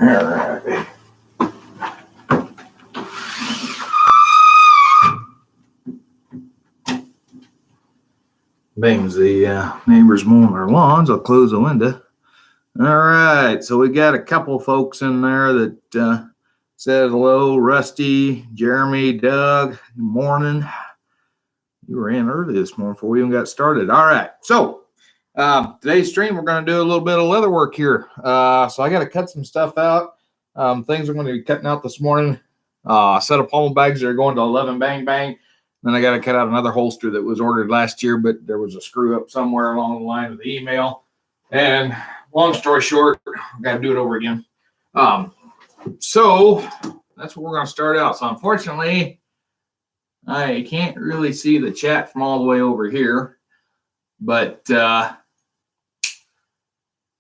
All right. Bangs the neighbors mowing their lawns. I'll close the window. All right. So we got a couple folks in there that said hello. Rusty, Jeremy, Doug. Good morning. You were in early this morning before we even got started. All right. So today's stream, we're going to do a little bit of leather work here. So I got to cut some stuff out. Things I'm going to be cutting out this morning. A set of pommel bags that are going to 11 Bang Bang. Then I got to cut out another holster that was ordered last year, but there was a screw up somewhere along the line of the email. And long story short, I got to do it over again. So that's what we're going to start out. So unfortunately, I can't really see the chat from all the way over here, but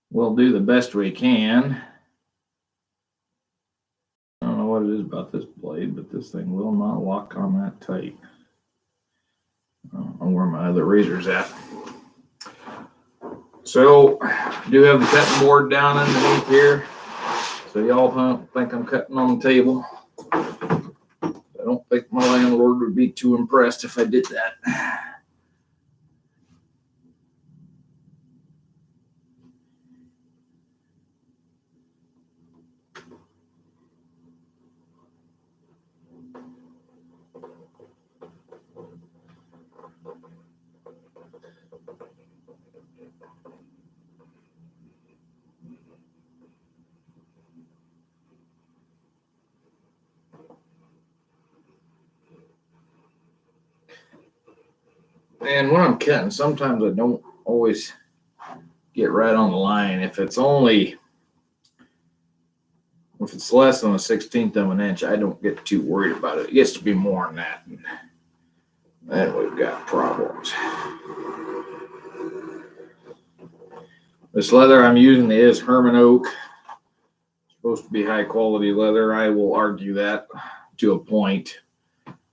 we'll do the best we can. I don't know what it is about this blade, but this thing will not lock on that tight. I don't know where my other razor's at. So I do have the cutting board down underneath here. So y'all don't think I'm cutting on the table. I don't think my landlord would be too impressed if I did that. And when I'm cutting, sometimes I don't always get right on the line. If it's less than a 1/16 of an inch, I don't get too worried about it. It gets to be more than that. And then we've got problems. This leather I'm using is Herman Oak. It's supposed to be high quality leather. I will argue that to a point.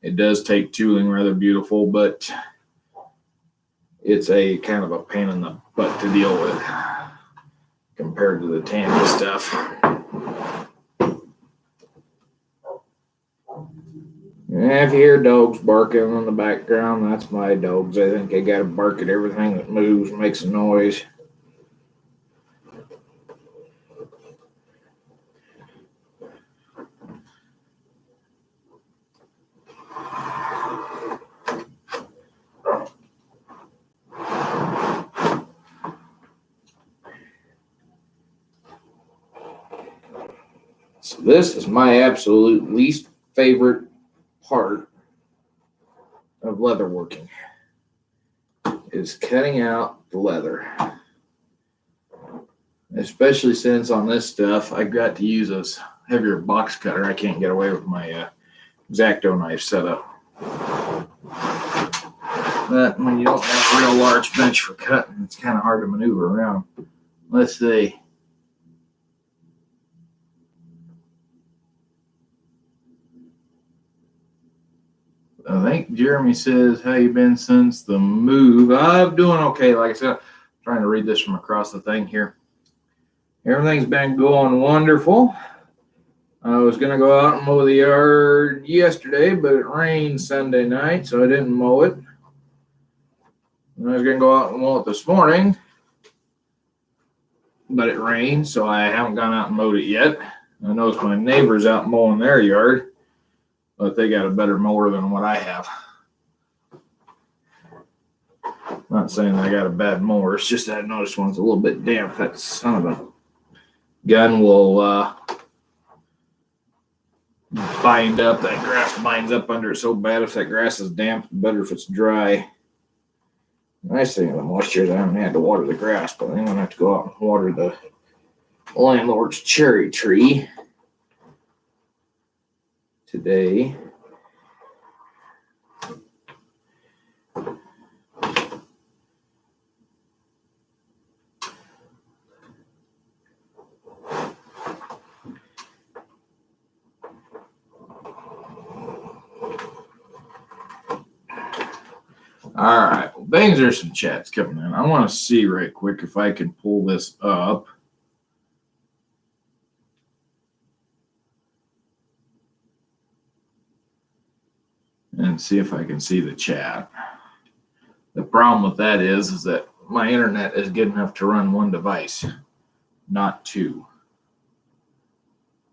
It does take tooling rather beautiful, but it's a kind of a pain in the butt to deal with compared to the Tandy stuff. And if you hear dogs barking in the background, that's my dogs. I think they got to bark at everything that moves, makes a noise. So this is my absolute least favorite part of leather working, is cutting out the leather. Especially since on this stuff, I got to use a heavier box cutter. I can't get away with my X-Acto knife setup. But when you don't have a real large bench for cutting, it's kind of hard to maneuver around. Let's see. I think Jeremy says, how you been since the move? I'm doing okay. Like I said, I'm trying to read this from across the thing here. Everything's been going wonderful. I was going to go out and mow the yard yesterday, but it rained Sunday night, so I didn't mow it. And I was going to go out and mow it this morning, but it rained, so I haven't gone out and mowed it yet. I noticed my neighbor's out mowing their yard, but they got a better mower than what I have. Not saying I got a bad mower, it's just that I noticed one's a little bit damp. That son of a gun will bind up. That grass binds up under it so bad. If that grass is damp, better if it's dry. The nice thing with the moisture is I haven't had to water the grass, but I'm going to have to go out and water the landlord's cherry tree today. All right, well, bangs, there's some chats coming in. I want to see right quick if I can pull this up. and see if I can see the chat. The problem with that is that my internet is good enough to run one device, not two.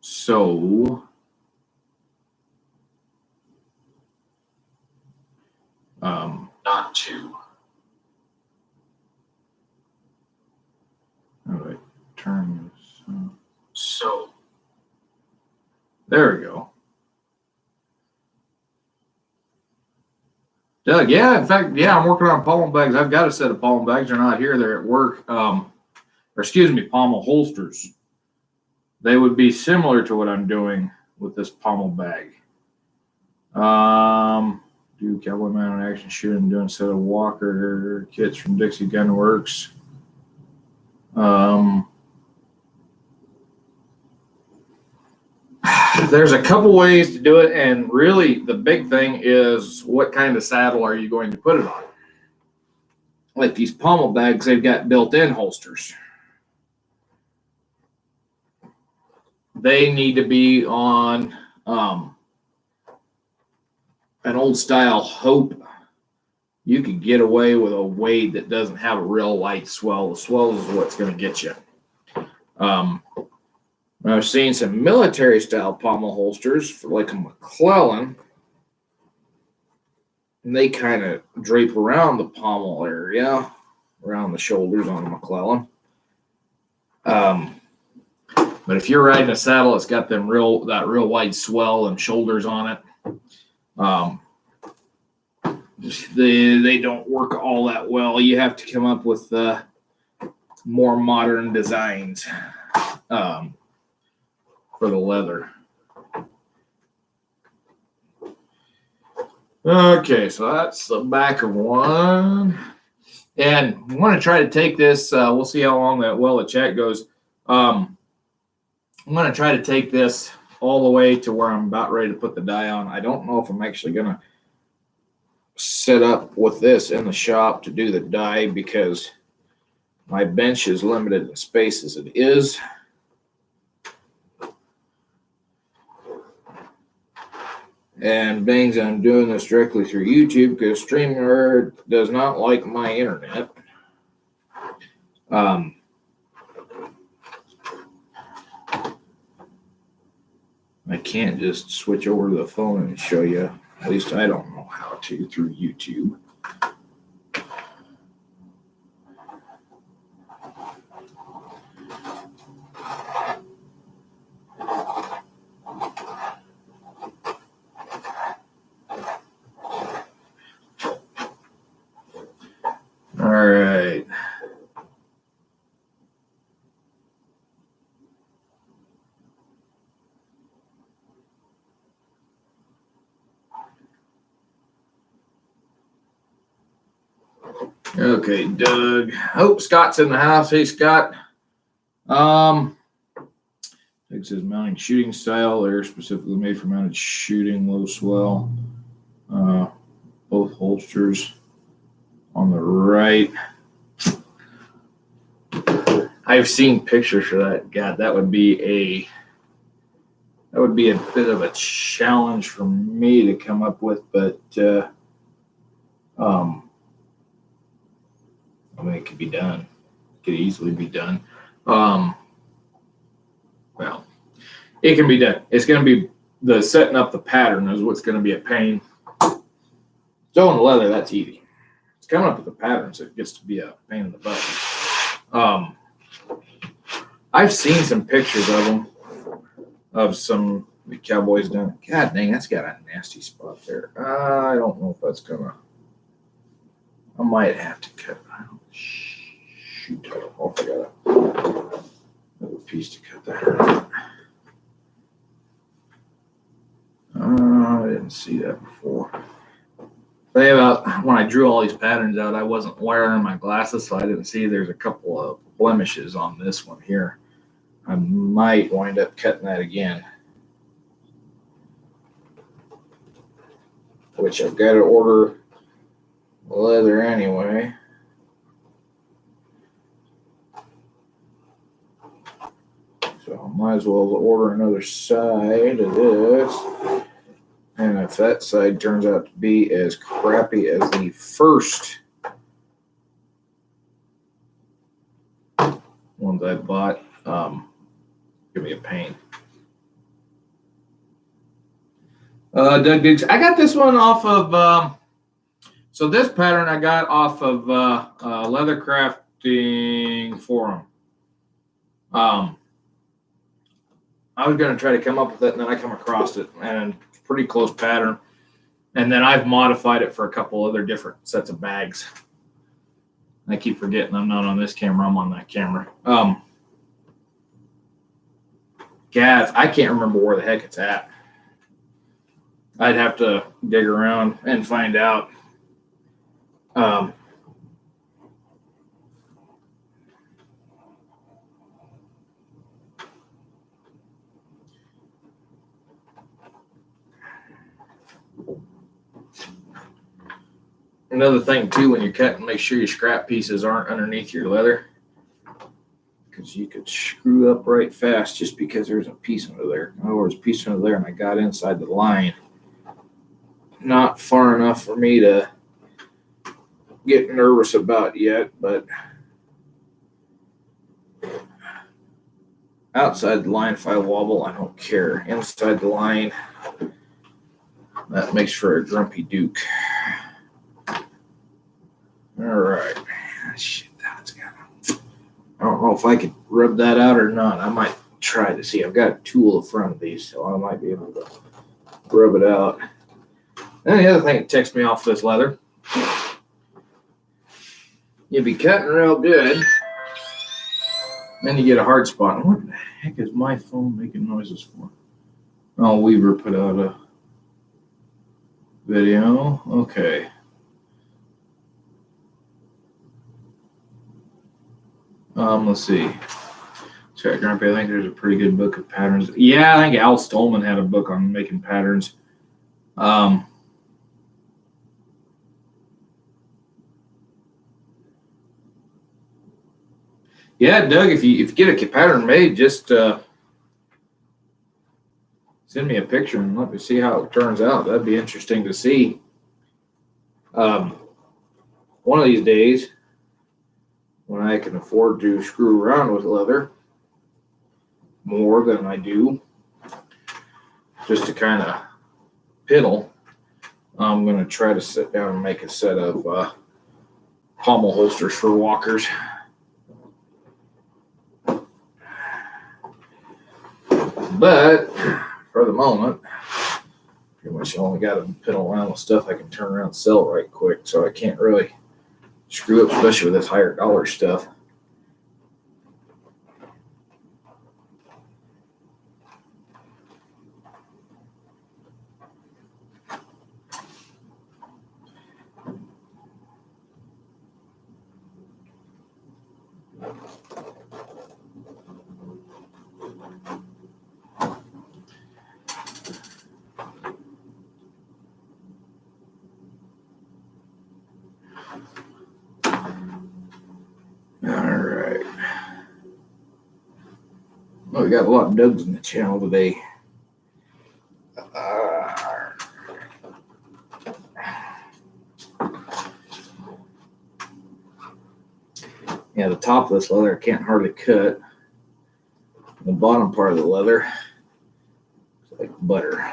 So not two. All right, turn this. So there we go. Doug, yeah, in fact, yeah, I'm working on pommel bags. I've got a set of pommel bags. They're not here. They're at work. Or excuse me, pommel holsters. They would be similar to what I'm doing with this pommel bag. Do Cowboy Man on action shooting, doing a set of Walker kits from Dixie Gun Works. There's a couple ways to do it, and really the big thing is what kind of saddle are you going to put it on? Like these pommel bags, they've got built-in holsters. They need to be on an old style Hope. You could get away with a weight that doesn't have a real light swell. The swell is what's going to get you. I've seen some military style pommel holsters for like a McClellan, and they kind of drape around the pommel area, around the shoulders on the McClellan. But if you're riding a saddle that's got that real wide swell and shoulders on it, they don't work all that well. You have to come up with more modern designs for the leather. Okay, so that's the back of one. And we want to try to take this, we'll see how long the chat goes. I'm going to try to take this all the way to where I'm about ready to put the die on. I don't know if I'm actually going to set up with this in the shop to do the die because my bench is limited in space as it is. And bangs, I'm doing this directly through YouTube because StreamYard does not like my internet. I can't just switch over to the phone and show you. At least I don't know how to through YouTube. All right. Okay, Doug. Oh, Scott's in the house. Hey, Scott. Texas mounting shooting style. They're specifically made for mounted shooting, low swell. Both holsters on the right. I've seen pictures for that. God, that would be a bit of a challenge for me to come up with, but I mean, it could be done. It could easily be done. Well, it can be done. It's going to be the setting up the pattern is what's going to be a pain. Sewing the leather, that's easy. It's coming up with the patterns that gets to be a pain in the butt. I've seen some pictures of them, of some the cowboys done. God dang, that's got a nasty spot there. I don't know if that's gonna. I might have to cut. Shoot, I don't know if I got another piece to cut that. I didn't see that before. When I drew all these patterns out, I wasn't wearing my glasses, so I didn't see there's a couple of blemishes on this one here. I might wind up cutting that again, which I've got to order leather anyway. So I might as well order another side of this. And if that side turns out to be as crappy as the first ones I bought, give me a pain. Doug Diggs. I got this one off of, so this pattern I got off of Leather Crafting Forum. I was going to try to come up with it, and then I come across it, and pretty close pattern. And then I've modified it for a couple other different sets of bags. I keep forgetting I'm not on this camera. I'm on that camera. Gav, I can't remember where the heck it's at. I'd have to dig around and find out. Another thing too, when you're cutting, make sure your scrap pieces aren't underneath your leather, because you could screw up right fast just because there's a piece under there. In other words, a piece under there, and I got inside the line, not far enough for me to get nervous about yet, but outside the line, if I wobble, I don't care. Inside the line, that makes for a grumpy Duke. All right. Shit, that's got. I don't know if I could rub that out or not. I might try to see. I've got a tool in front of these, so I might be able to rub it out. And the other thing that ticks me off this leather, you'd be cutting real good, then you get a hard spot. What the heck is my phone making noises for? Oh, Weaver put out a video. Okay. Let's see. Sorry, Grumpy, I think there's a pretty good book of patterns. Yeah, I think Al Stolman had a book on making patterns. Yeah, Doug, if you get a pattern made, just send me a picture and let me see how it turns out. That'd be interesting to see. One of these days, when I can afford to screw around with leather more than I do, just to kind of piddle, I'm going to try to sit down and make a set of pommel holsters for walkers. But for the moment, pretty much only got to piddle around with stuff I can turn around and sell right quick, so I can't really screw up, especially with this higher dollar stuff. Alright. Well, we got a lot of Dougs in the channel today. Yeah, the top of this leather I can't hardly cut. The bottom part of the leather is like butter.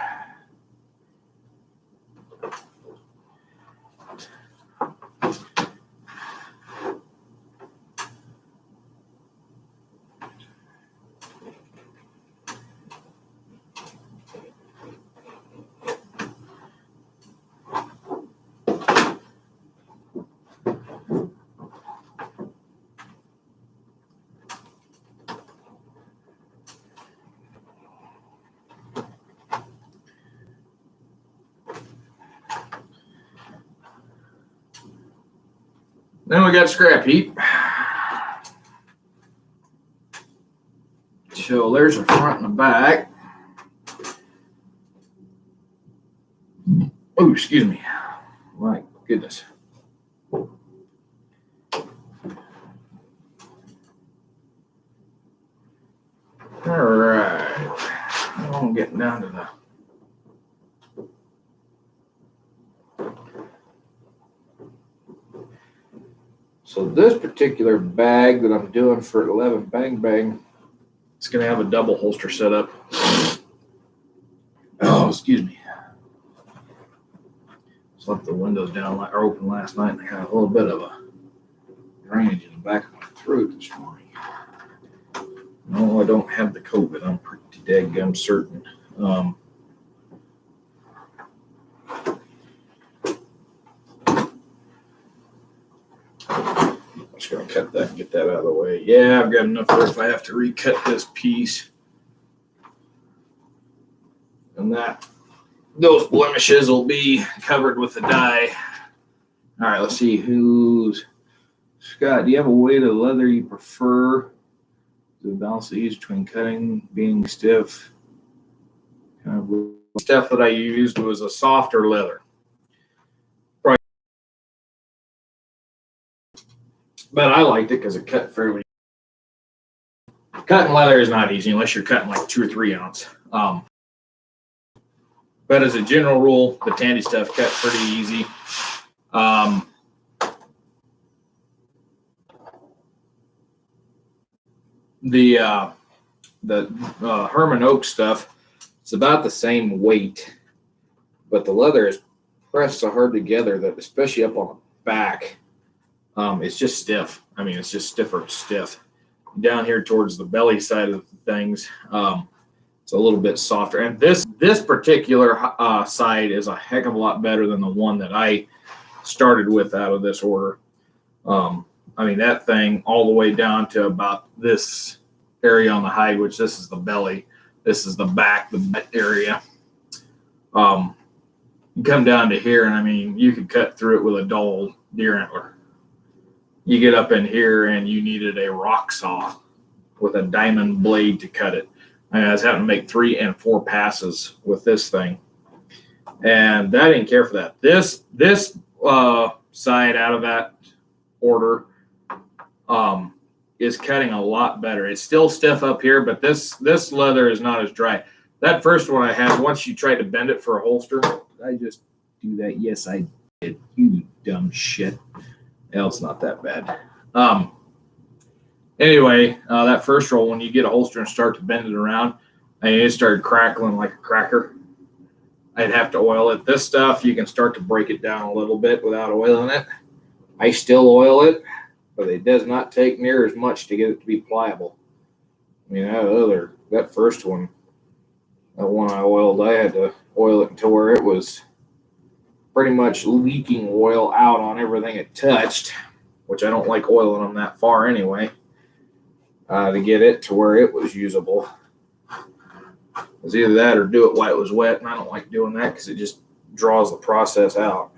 Then we got scrap heap. So there's the front and the back. Oh, excuse me. My goodness. All right. I'm getting down to So this particular bag that I'm doing for 11 Bang Bang, it's going to have a double holster setup. Oh, excuse me. Just left the windows down or open last night, and I had a little bit of a drainage in the back of my throat this morning. No, I don't have the COVID. I'm pretty daggum certain. I'm just going to cut that and get that out of the way. Yeah, I've got enough there if I have to recut this piece. And those blemishes will be covered with the dye. All right, let's see who's... Scott, do you have a weight of leather you prefer to balance the ease between cutting, being stiff? Kind of stuff that I used was a softer leather. Right. But I liked it because it cut fairly. Cutting leather is not easy unless you're cutting like 2 or 3 ounce. But as a general rule, the Tandy stuff cut pretty easy. The Herman Oak stuff, it's about the same weight, but the leather is pressed so hard together that, especially up on the back, it's just stiff. I mean, it's just stiffer, stiff. Down here towards the belly side of things, it's a little bit softer. And this particular side is a heck of a lot better than the one that I started with out of this order. I mean, that thing all the way down to about this area on the hide, which this is the belly. This is the back, the butt area. You come down to here, and I mean, you could cut through it with a dull deer antler. You get up in here, and you needed a rock saw with a diamond blade to cut it. I was having to make 3 and 4 passes with this thing, and I didn't care for that. This side out of that order is cutting a lot better. It's still stiff up here, but this leather is not as dry. That first one I had, once you tried to bend it for a holster, I just do that. Yes, I did. You dumb shit. Hell, it's not that bad. Anyway, that first roll, when you get a holster and start to bend it around, and it started crackling like a cracker. I'd have to oil it. This stuff, you can start to break it down a little bit without oiling it. I still oil it, but it does not take near as much to get it to be pliable. I mean, that first one, that one I oiled, I had to oil it until where it was pretty much leaking oil out on everything it touched, which I don't like oiling them that far anyway, to get it to where it was usable. It was either that or do it while it was wet, and I don't like doing that because it just draws the process out.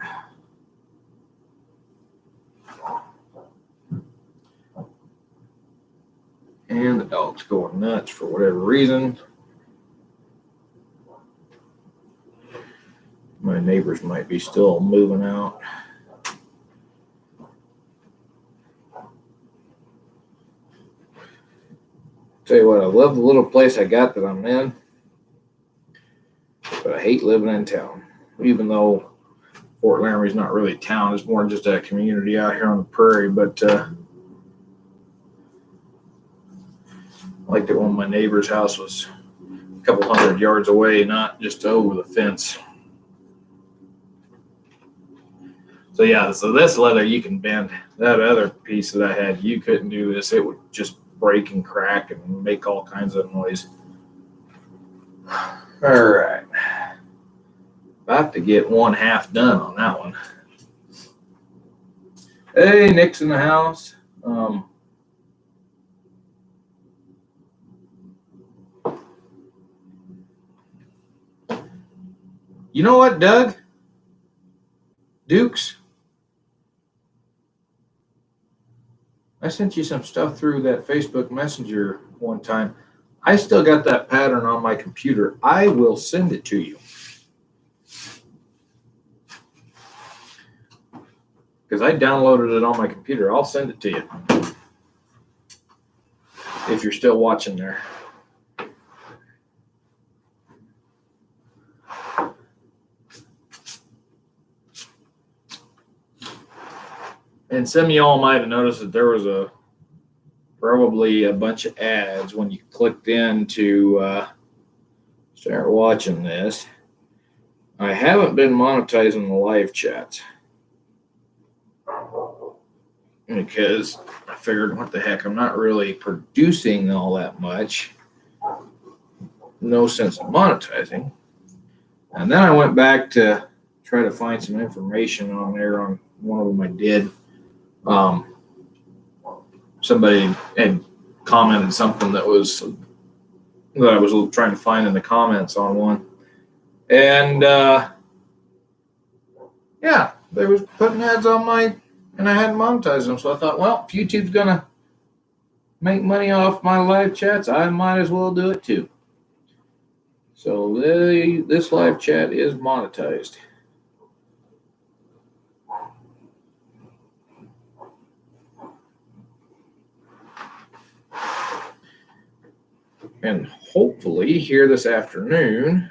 And the dog's going nuts for whatever reason. My neighbors might be still moving out. Tell you what, I love the little place I got that I'm in, but I hate living in town. Even though Fort Laramie's not really a town, it's more just a community out here on the prairie, but I liked it when my neighbor's house was a couple hundred yards away, not just over the fence. So yeah, so this leather you can bend. That other piece that I had, you couldn't do this. It would just break and crack and make all kinds of noise. All right. About to get 1/2 done on that one. Hey, Nick's in the house. You know what, Doug? Dukes? I sent you some stuff through that Facebook Messenger one time. I still got that pattern on my computer. I will send it to you. Because I downloaded it on my computer. I'll send it to you. If you're still watching there. And some of y'all might have noticed that there was probably a bunch of ads when you clicked in to start watching this. I haven't been monetizing the live chats because I figured, what the heck, I'm not really producing all that much. No sense in monetizing. And then I went back to try to find some information on there. On one of them I did. Somebody had commented something that I was trying to find in the comments on one. And yeah, they was putting ads on and I hadn't monetized them. So I thought, well, if YouTube's going to make money off my live chats, I might as well do it too. So this live chat is monetized. And hopefully here this afternoon,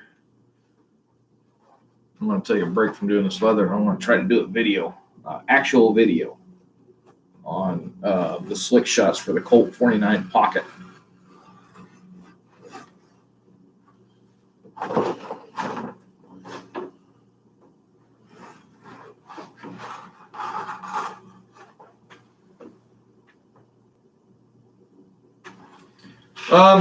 I'm going to take a break from doing this leather. I'm going to try to do a video, actual video on the slick shots for the Colt 49 Pocket.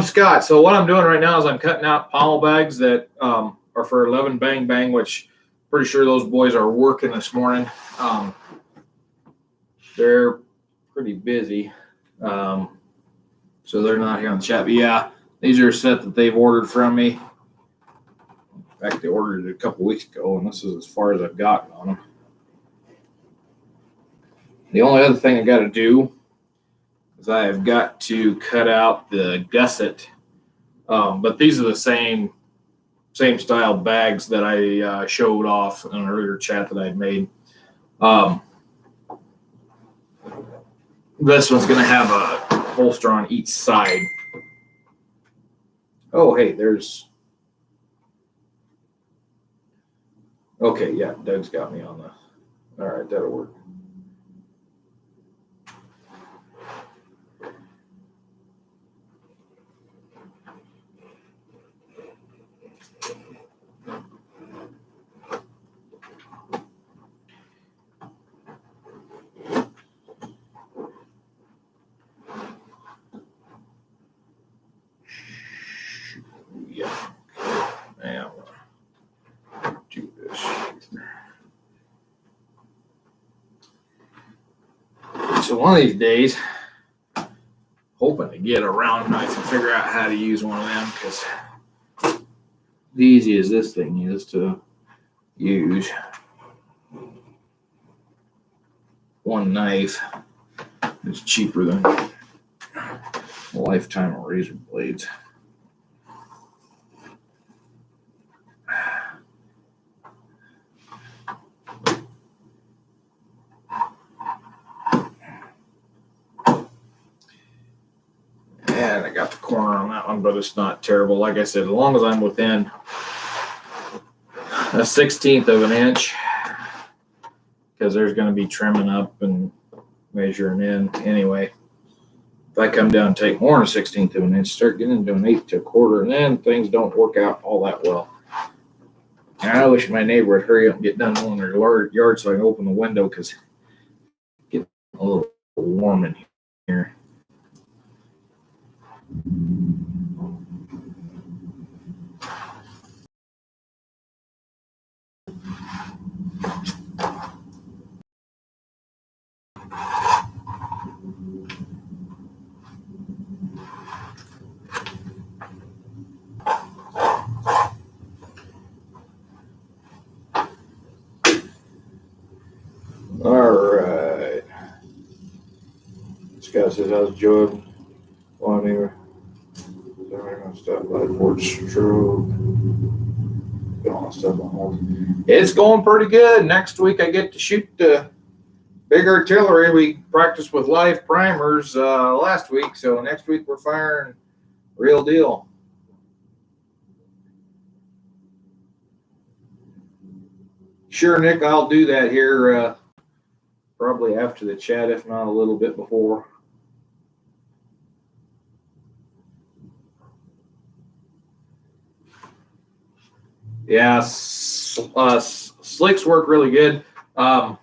Scott, so what I'm doing right now is I'm cutting out pommel bags that are for 11 Bang Bang, which pretty sure those boys are working this morning. They're pretty busy, so they're not here on the chat. But yeah, these are a set that they've ordered from me. In fact, they ordered it a couple weeks ago, and this is as far as I've gotten on them. The only other thing I got to do is I have got to cut out the gusset, but these are the same style bags that I showed off in an earlier chat that I had made. This one's going to have a holster on each side. Oh, hey, there's... Okay, yeah, Doug's got me on the... All right, that'll work. Yeah. Now, do this. So one of these days, hoping to get a round knife and figure out how to use one of them, because the easy as this thing is to use, one knife is cheaper than a lifetime of razor blades. And I got the corner on that one, but it's not terrible. Like I said, as long as I'm within a 1/16 of an inch, because there's going to be trimming up and measuring in anyway. If I come down and take more than a 1/16 of an inch, start getting into an 1/8 to a quarter, and then things don't work out all that well. And I wish my neighbor would hurry up and get done mowing their yard so I can open the window, because it's getting a little warm in here. All right. Scott says, how's Jordan? On here. They're going to stop by Fort Stroke. It's going pretty good. Next week I get to shoot the big artillery. We practiced with live primers last week, so next week we're firing real deal. Sure, Nick, I'll do that here probably after the chat, if not a little bit before. Yeah, slicks work really good. I've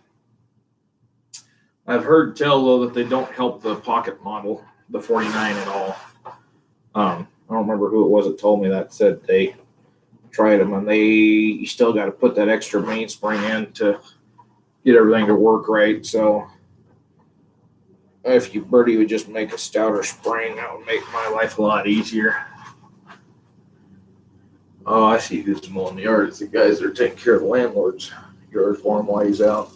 heard tell though that they don't help the pocket model, the 49 at all. I don't remember who it was that told me that, said they tried them and you still got to put that extra mainspring in to get everything to work right. So if Birdie would just make a stouter spring, that would make my life a lot easier. Oh, I see who's mowing the yard. It's the guys that are taking care of the landlord's yard for him while he's out.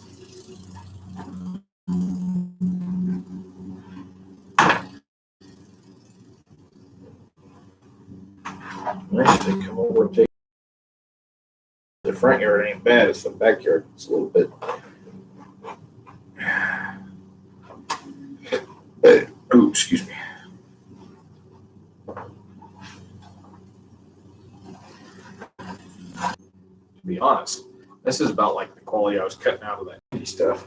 Nice, they come over and take the front yard. Ain't bad. It's the backyard. It's a little bit. Oh, excuse me. To be honest, this is about like the quality I was cutting out of that stuff.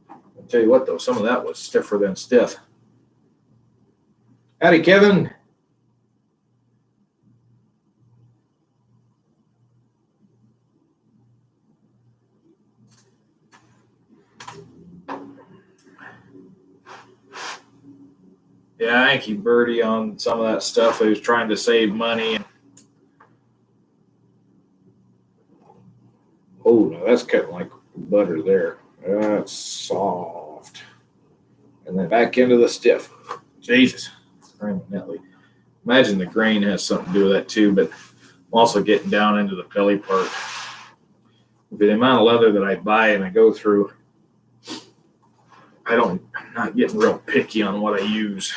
I'll tell you what, though, some of that was stiffer than stiff. Howdy, Kevin. Yeah, thank you, Birdie, on some of that stuff. He was trying to save money. Oh, no, that's cutting like butter there. That's soft. And then back into the stiff. Jesus. Imagine the grain has something to do with that too, but I'm also getting down into the belly part. With the amount of leather that I buy and I go through, I'm not getting real picky on what I use.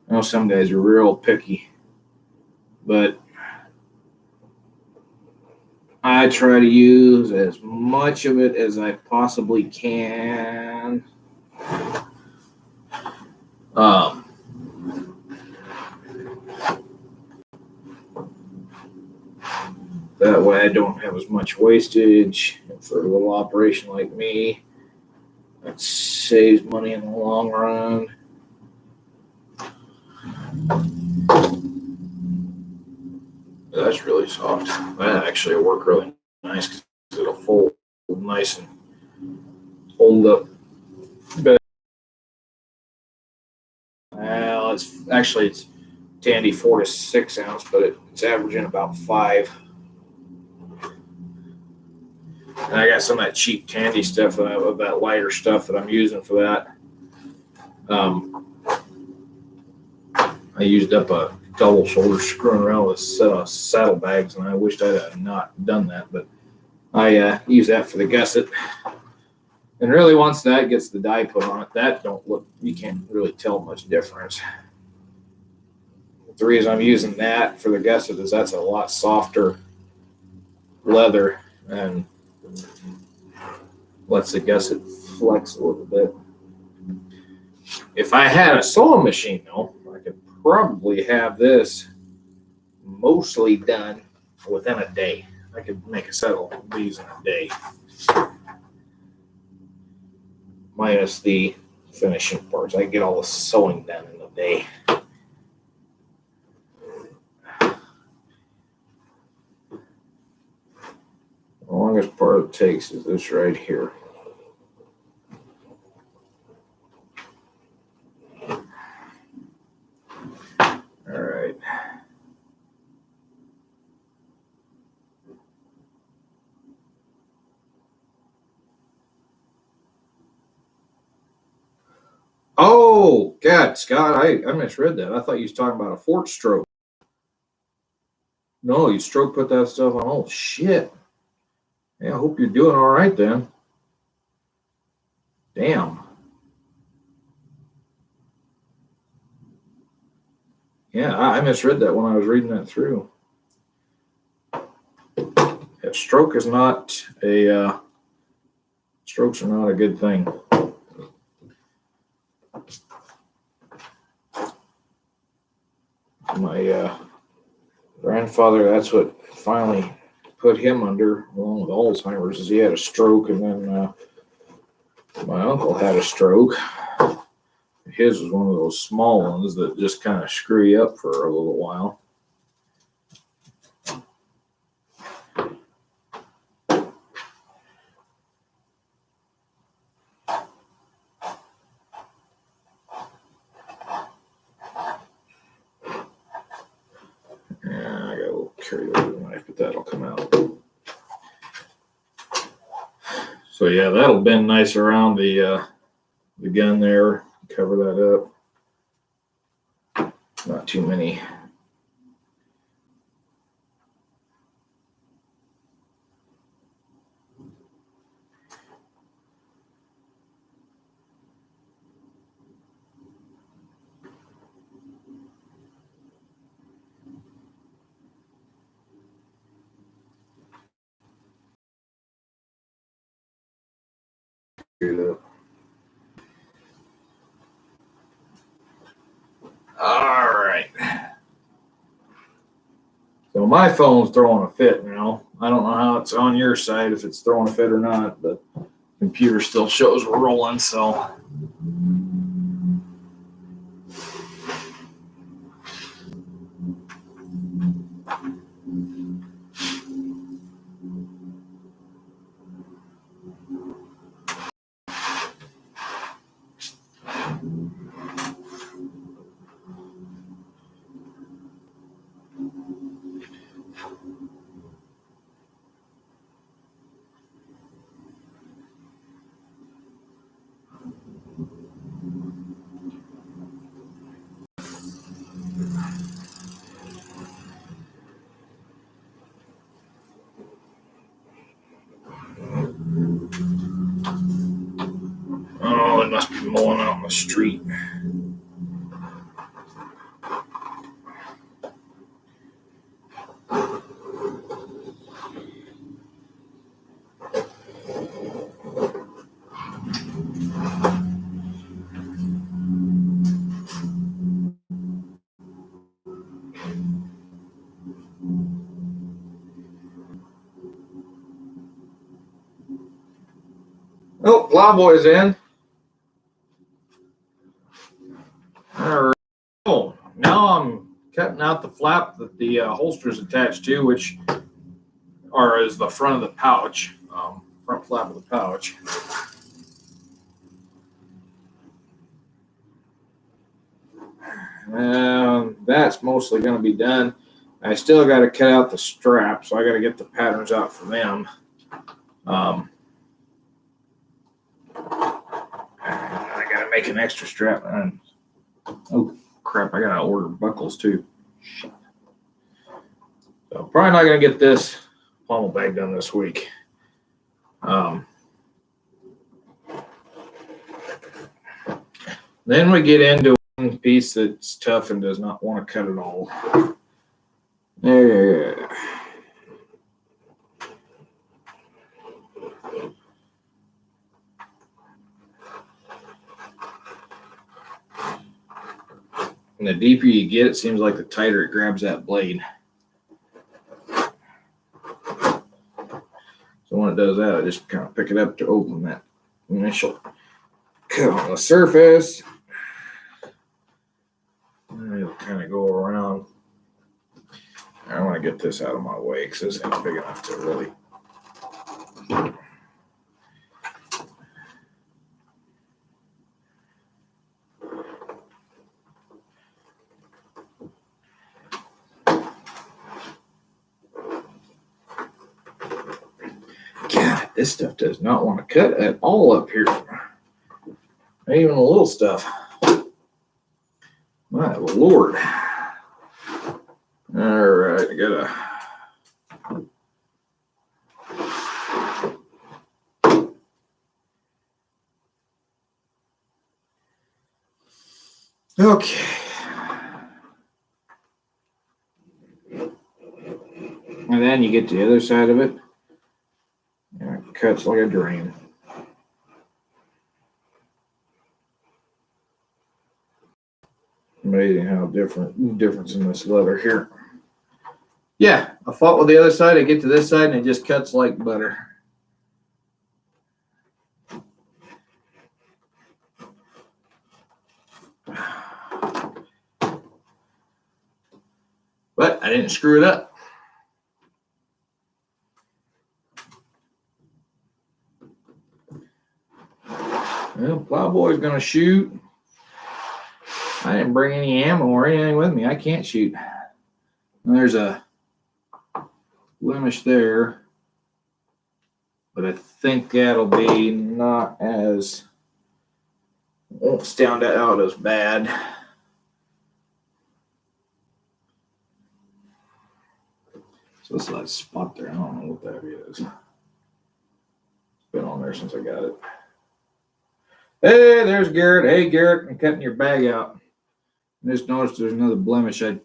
I know some guys are real picky, but I try to use as much of it as I possibly can. That way I don't have as much wastage. For a little operation like me, that saves money in the long run. That's really soft. That actually will work really nice because it'll fold nice and hold up better. Well, it's Tandy 4 to 6 ounce, but it's averaging about 5. And I got some of that cheap Tandy stuff, of that lighter stuff that I'm using for that. I used up a double shoulder screwing around with a set of saddlebags, and I wished I had not done that, but I use that for the gusset. And really, once that gets the dye put on it, you can't really tell much difference. The reason I'm using that for the gusset is that's a lot softer leather and lets the gusset flex a little bit. If I had a sewing machine, though, I could probably have this mostly done within a day. I could make a set of these in a day, minus the finishing parts. I can get all the sewing done in a day. The longest part it takes is this right here. All right. Oh, God, Scott, I misread that. I thought you was talking about a fork stroke. No, you stroke put that stuff on. Oh, shit. Yeah, I hope you're doing all right then. Damn. Yeah, I misread that when I was reading that through. Yeah, strokes are not a good thing. My grandfather, that's what finally put him under, along with Alzheimer's, is he had a stroke, and then My uncle had a stroke. His was one of those small ones that just kind of screw you up for a little while. Yeah, I got a little carried over the knife, but that'll come out. So yeah, that'll bend nice around the gun there. Cover that up. Not too many. All right. So my phone's throwing a fit now. I don't know how it's on your side, if it's throwing a fit or not, but the computer still shows we're rolling, so. Oh, it must be mowing out in the street. Oh, Plowboy's in. All right. Oh, now I'm cutting out the flap that the holster is attached to, which is the front of the pouch, front flap of the pouch. That's mostly going to be done. I still got to cut out the strap, so I got to get the patterns out for them. I got to make an extra strap. Oh, crap, I got to order buckles too. Shit. So probably not going to get this pommel bag done this week. Then we get into one piece that's tough and does not want to cut it all. There. And the deeper you get, it seems like the tighter it grabs that blade. So when it does that, I just kind of pick it up to open that initial cut on the surface. And it'll kind of go around. I want to get this out of my way because this ain't big enough to really. God, this stuff does not want to cut at all up here. Not even the little stuff. My Lord. All right, I gotta. Okay. And then you get to the other side of it. And it cuts like a drain. Amazing how difference in this leather here. Yeah, I fought with the other side. I get to this side and it just cuts like butter. I didn't screw it up. Well, Plowboy's gonna shoot. I didn't bring any ammo or anything with me. I can't shoot. And there's a blemish there, but I think that'll be not as, won't stand out as bad. So this is that spot there. I don't know what that is. It's been on there since I got it. Hey, there's Garrett. Hey, Garrett, I'm cutting your bag out. I just noticed there's another blemish. I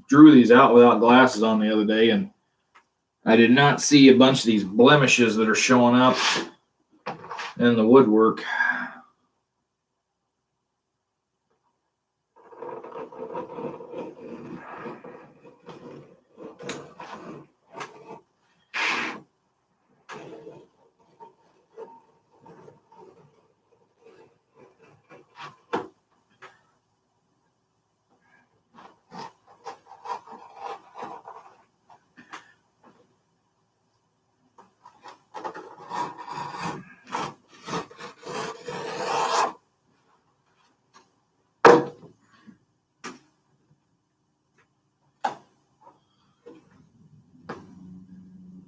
drew these out without glasses on the other day, and I did not see a bunch of these blemishes that are showing up in the woodwork.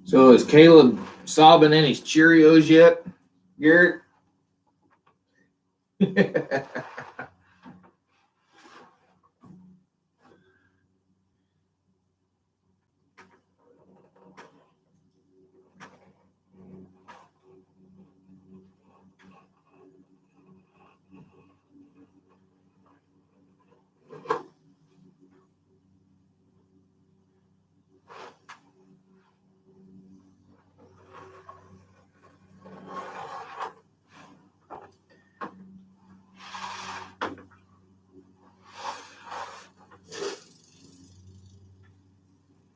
So is Caleb sobbing in his Cheerios yet, Garrett?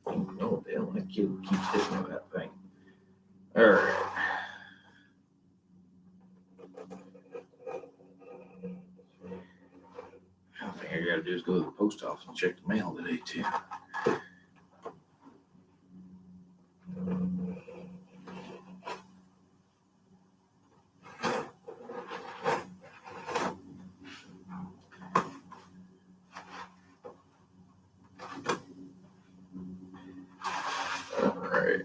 Oh, what the hell, that kid keeps hitting with that thing. All right. I think I gotta do is go to the post office and check the mail today too. All right.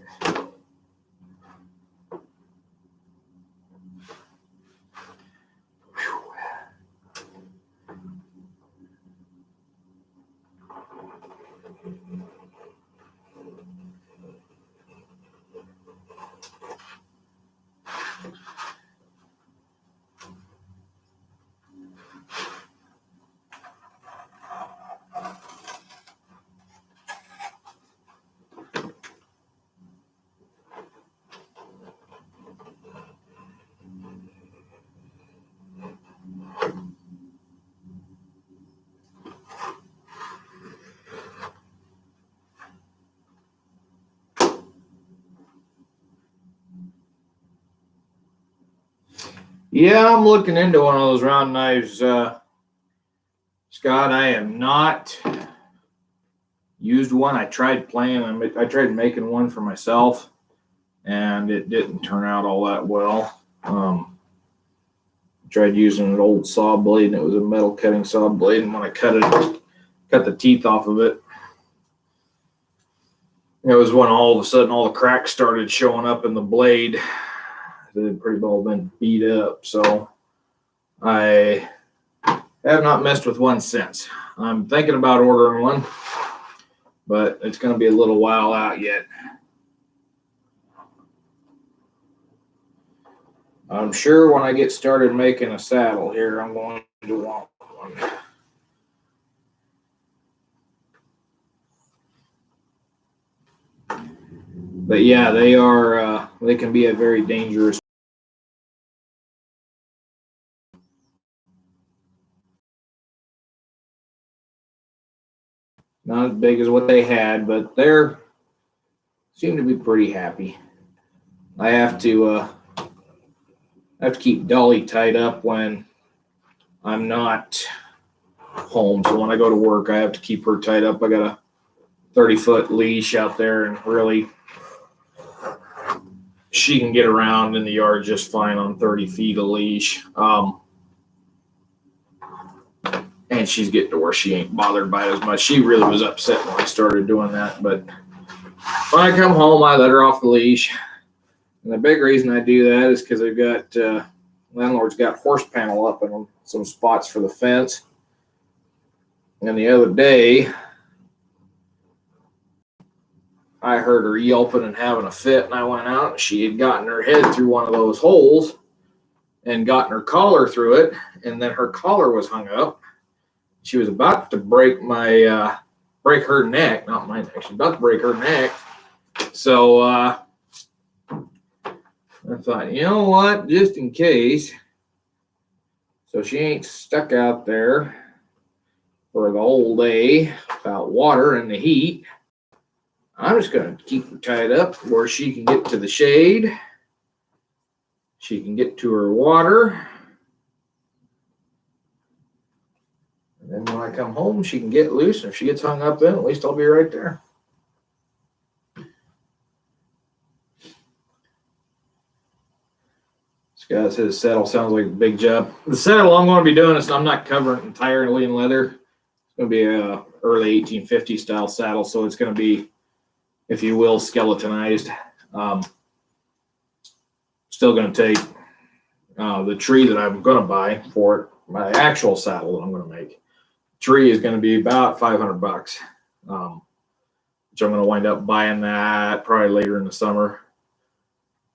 Yeah, I'm looking into one of those round knives, Scott. I have not used one. I tried I tried making one for myself, and it didn't turn out all that well. I tried using an old saw blade, and it was a metal cutting saw blade, and when I cut the teeth off of it, it was when all of a sudden all the cracks started showing up in the blade. It had pretty well been beat up, so I have not messed with one since. I'm thinking about ordering one, but it's going to be a little while out yet. I'm sure when I get started making a saddle here, I'm going to want one. But yeah, they can be a very dangerous. Not as big as what they had, but they're seem to be pretty happy. I have to keep Dolly tied up when I'm not home. So when I go to work, I have to keep her tied up. I gotta 30-foot leash out there, and really she can get around in the yard just fine on 30 feet of leash. And she's getting to where she ain't bothered by it as much. She really was upset when I started doing that, but when I come home, I let her off the leash. And the big reason I do that is because I've got landlord's got horse panel up in some spots for the fence. And the other day, I heard her yelping and having a fit, and I went out, and she had gotten her head through one of those holes and gotten her collar through it, and then her collar was hung up. She was about to break her neck, not my neck. She was about to break her neck. So I thought, you know what, just in case, so she ain't stuck out there for the whole day without water and the heat, I'm just going to keep her tied up where she can get to the shade. She can get to her water. And then when I come home, she can get loose. And if she gets hung up, then at least I'll be right there. This guy says his saddle sounds like a big job. The saddle I'm going to be doing is I'm not covering it entirely in leather. It's going to be a early 1850 style saddle, so it's going to be, if you will, skeletonized. Still going to take the tree that I'm going to buy for it, my actual saddle that I'm going to make. Tree is going to be about $500, which I'm going to wind up buying that probably later in the summer.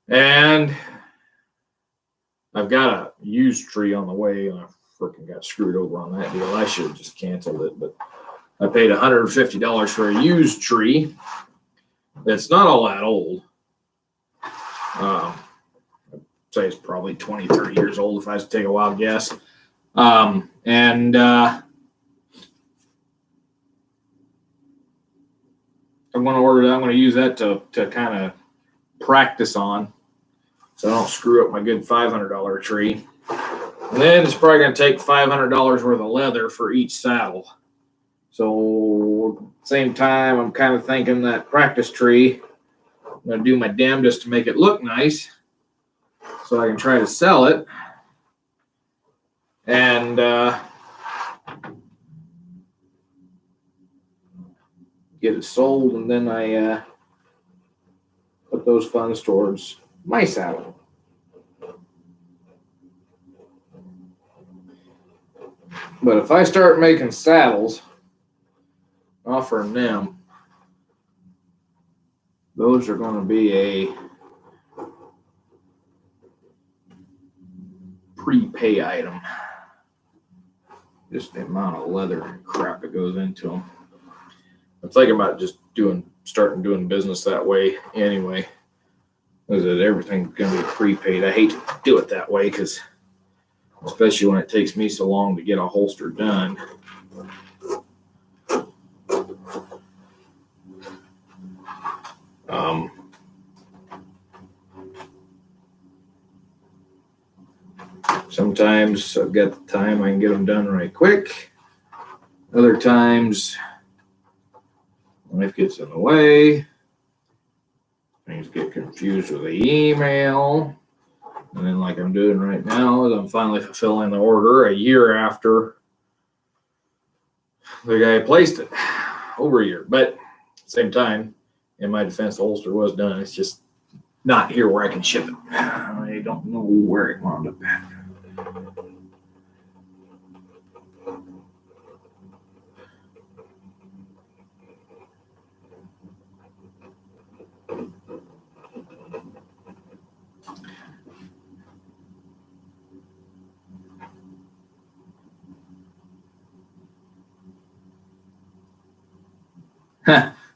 And I've got a used tree on the way, and I freaking got screwed over on that deal. I should have just canceled it, but I paid $150 for a used tree that's not all that old. I'd say it's probably 20, 30 years old if I was to take a wild guess. I'm going to order that. I'm going to use that to kind of practice on, so I don't screw up my good $500 tree. And then it's probably going to take $500 worth of leather for each saddle. So at the same time, I'm kind of thinking that practice tree, I'm going to do my damnedest to make it look nice so I can try to sell it. And get it sold, and then I put those funds towards my saddle. But if I start making saddles, offering them, those are going to be a prepay item. Just the amount of leather and crap that goes into them. I'm thinking about just starting doing business that way anyway. Because everything's going to be prepaid. I hate to do it that way, because especially when it takes me so long to get a holster done. Sometimes I've got the time, I can get them done right quick. Other times, life gets in the way. Things get confused with the email. And then like I'm doing right now, is I'm finally fulfilling the order a year after the guy placed it. Over a year. But at the same time, in my defense, the holster was done. It's just not here where I can ship it. I don't know where it wound up at.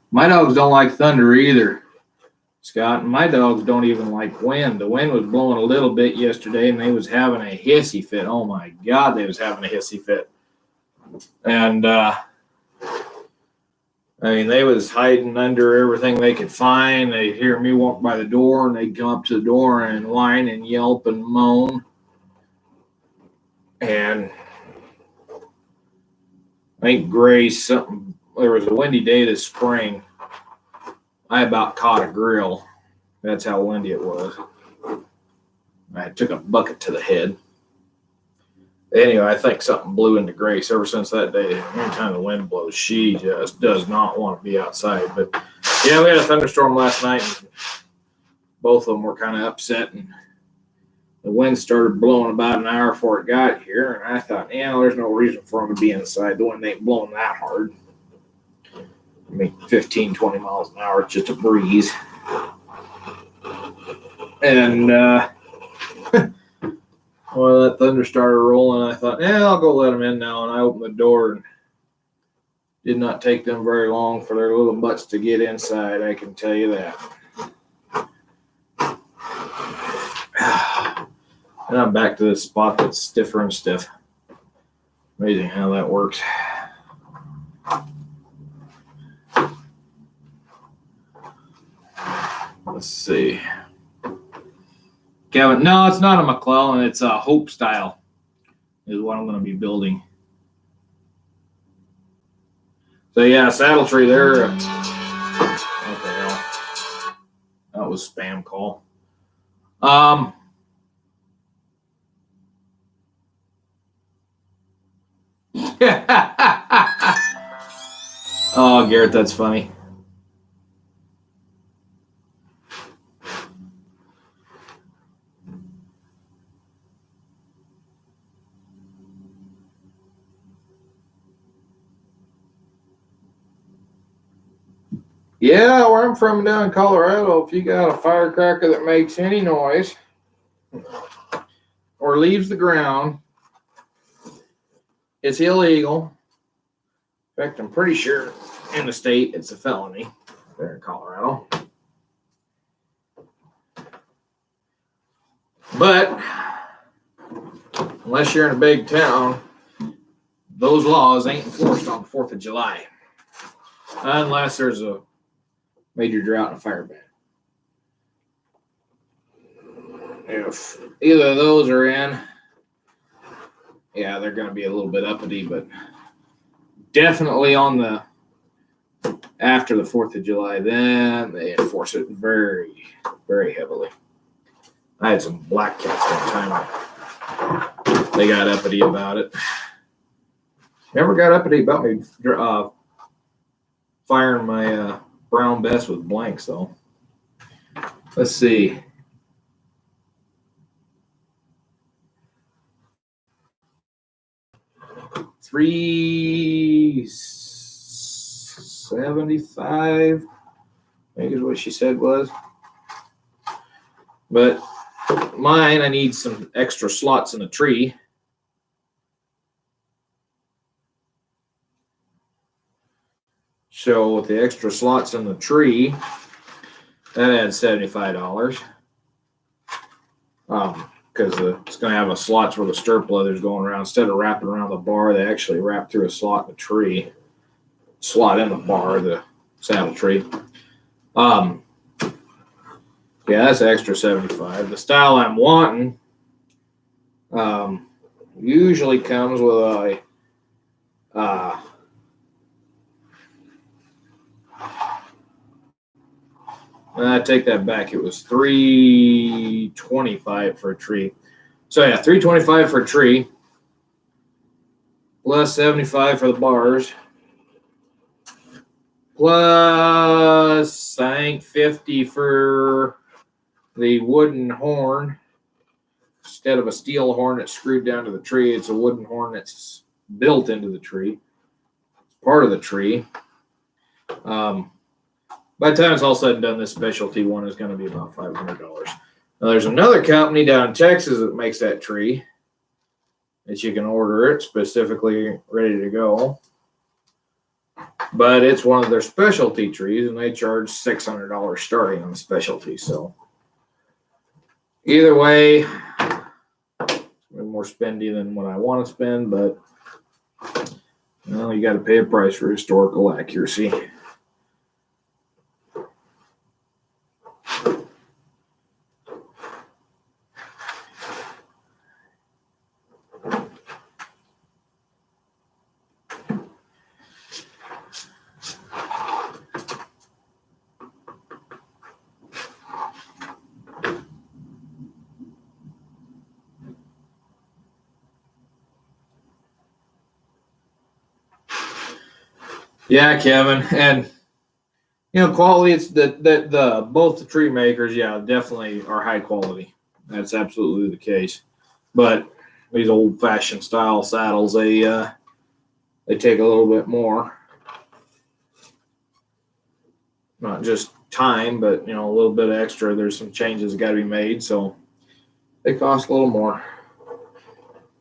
My dogs don't like thunder either, Scott. And my dogs don't even like wind. The wind was blowing a little bit yesterday, and they was having a hissy fit. Oh my God, they was having a hissy fit. And they was hiding under everything they could find. They'd hear me walk by the door, and they'd come up to the door and whine and yelp and moan. And I think Grace, something there was a windy day this spring. I about caught a grill. That's how windy it was. I took a bucket to the head. Anyway, I think something blew into Grace. Ever since that day, anytime the wind blows, she just does not want to be outside. But yeah, we had a thunderstorm last night. And both of them were kind of upset, and the wind started blowing about an hour before it got here. And I thought, yeah, there's no reason for them to be inside. The wind ain't blowing that hard. I mean, 15, 20 miles an hour, it's just a breeze. And well, that thunder started rolling. I thought, yeah, I'll go let them in now. And I opened the door, and did not take them very long for their little butts to get inside. I can tell you that. And I'm back to this spot that's stiffer and stiff. Amazing how that works. Let's see. Kevin, no, it's not a McClellan. It's a Hope style is what I'm going to be building. So yeah, saddle tree there. What the hell? That was spam call. Oh, Garrett, that's funny. Yeah, where I'm from down in Colorado, if you got a firecracker that makes any noise or leaves the ground, it's illegal. In fact, I'm pretty sure in the state it's a felony there in Colorado. But unless you're in a big town, those laws ain't enforced on the 4th of July. Unless there's a major drought and a fire ban. If either of those are in, yeah, they're going to be a little bit uppity, but definitely on the after the 4th of July, then they enforce it very, very heavily. I had some black cats one time. They got uppity about it. Never got uppity about me firing my brown bess with blanks, though. Let's see. $375, I think is what she said was. But mine, I need some extra slots in the tree. So with the extra slots in the tree, that adds $75. Because it's going to have a slots where the stirrup leather's going around. Instead of wrapping around the bar, they actually wrap through a slot in the tree. Slot in the bar, the saddle tree. Yeah, that's extra $75. The style I'm wanting usually comes with a I take that back. It was $325 for a tree. So yeah, $325 for a tree, plus $75 for the bars, plus I think $50 for the wooden horn. Instead of a steel horn that's screwed down to the tree, it's a wooden horn that's built into the tree. It's part of the tree. By the time it's all said and done, this specialty one is going to be about $500. Now, there's another company down in Texas that makes that tree that you can order it specifically ready to go. But it's one of their specialty trees, and they charge $600 starting on the specialty. So either way, it's more spendy than what I want to spend, but you got to pay a price for historical accuracy. Yeah, Kevin, and quality. It's the both the tree makers, yeah, definitely are high quality. That's absolutely the case. But these old fashioned style saddles, they take a little bit more, not just time, but a little bit extra. There's some changes that got to be made, so they cost a little more.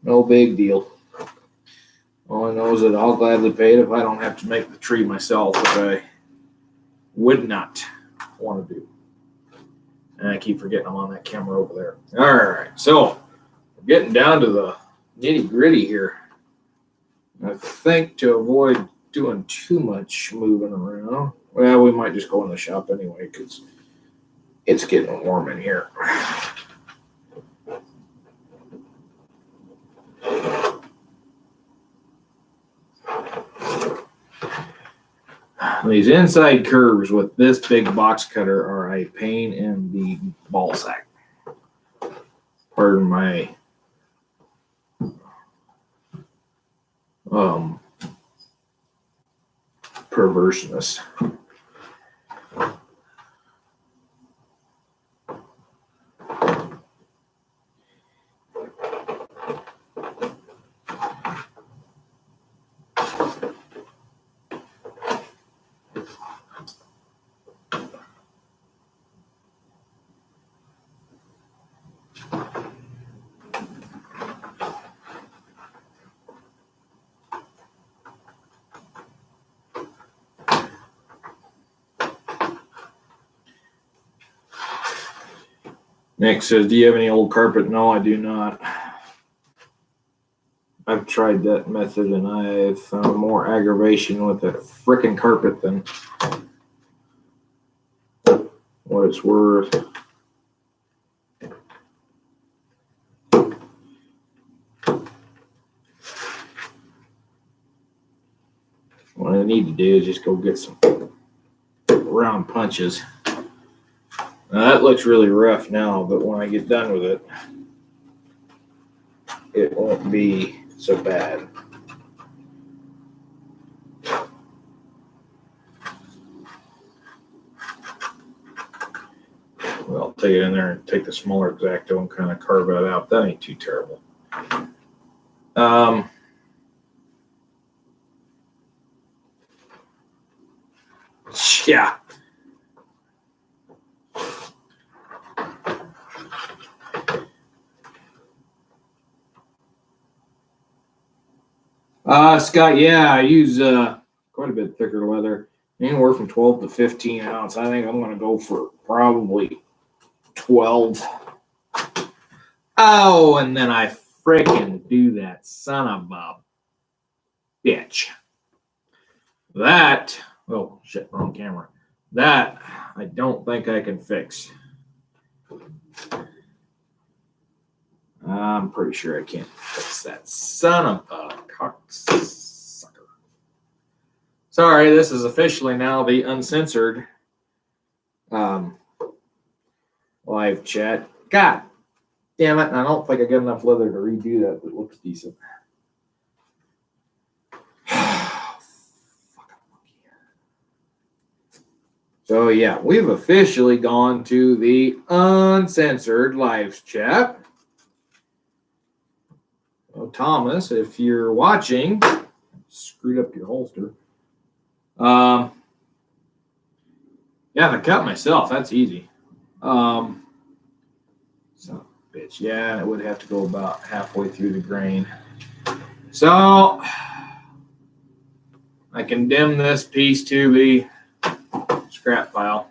No big deal. All I know is that I'll gladly pay it if I don't have to make the tree myself, which I would not want to do. And I keep forgetting I'm on that camera over there. All right, so we're getting down to the nitty gritty here. I think to avoid doing too much moving around, well, we might just go in the shop anyway because it's getting warm in here. These inside curves with this big box cutter are a pain in the ball sack. Pardon my perverseness. Nick says, do you have any old carpet? No, I do not. I've tried that method and I've found more aggravation with that frickin' carpet than what it's worth. What I need to do is just go get some round punches. Now that looks really rough now, but when I get done with it, it won't be so bad. Well, I'll take it in there and take the smaller X-Acto and kind of carve it out. That ain't too terrible. Yeah. Scott, yeah, I use quite a bit thicker leather, anywhere from 12 to 15 ounce. I think I'm going to go for probably 12. Oh, and then I freaking do that son of a bitch. That, oh shit, wrong camera. That I don't think I can fix. I'm pretty sure I can't fix that son of a cocksucker. Sorry, this is officially now the uncensored live chat. God damn it, and I don't think I got enough leather to redo that, but it looks decent. So yeah, we've officially gone to the uncensored live chat. Oh, Thomas, if you're watching, screwed up your holster. Yeah, I cut myself. That's easy. So, bitch. Yeah, it would have to go about halfway through the grain. So I condemn this piece to the scrap pile.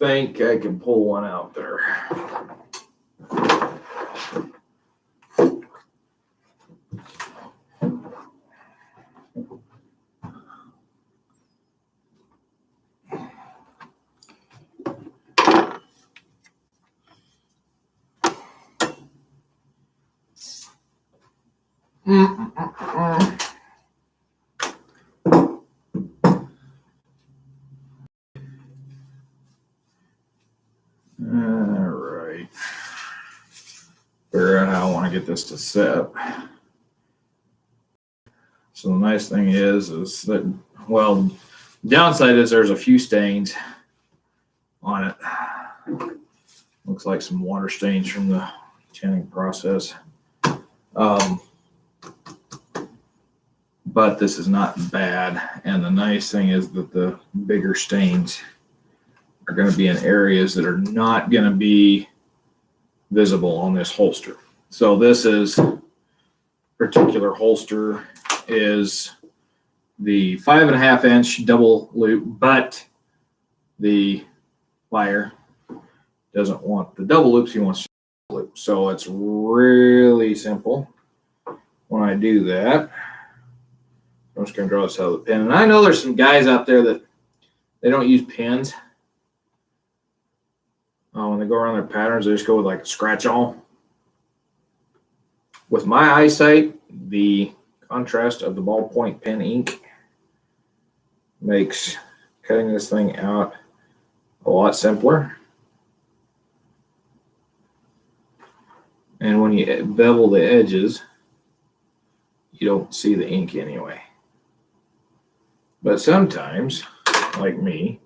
Think I can pull one out there. All right. Figure out how I want to get this to set. So the nice thing is that, well, downside is there's a few stains on it. Looks like some water stains from the tanning process. But this is not bad. And the nice thing is that the bigger stains are going to be in areas that are not going to be visible on this holster. So this is particular holster is the 5.5 inch double loop, but the buyer doesn't want the double loops, he wants the loop. So it's really simple when I do that. I'm just going to draw this out of the pen. And I know there's some guys out there that they don't use pins. When they go around their patterns, they just go with like a scratch all. With my eyesight, the contrast of the ballpoint pen ink makes cutting this thing out a lot simpler. And when you bevel the edges, you don't see the ink anyway. But sometimes, like me,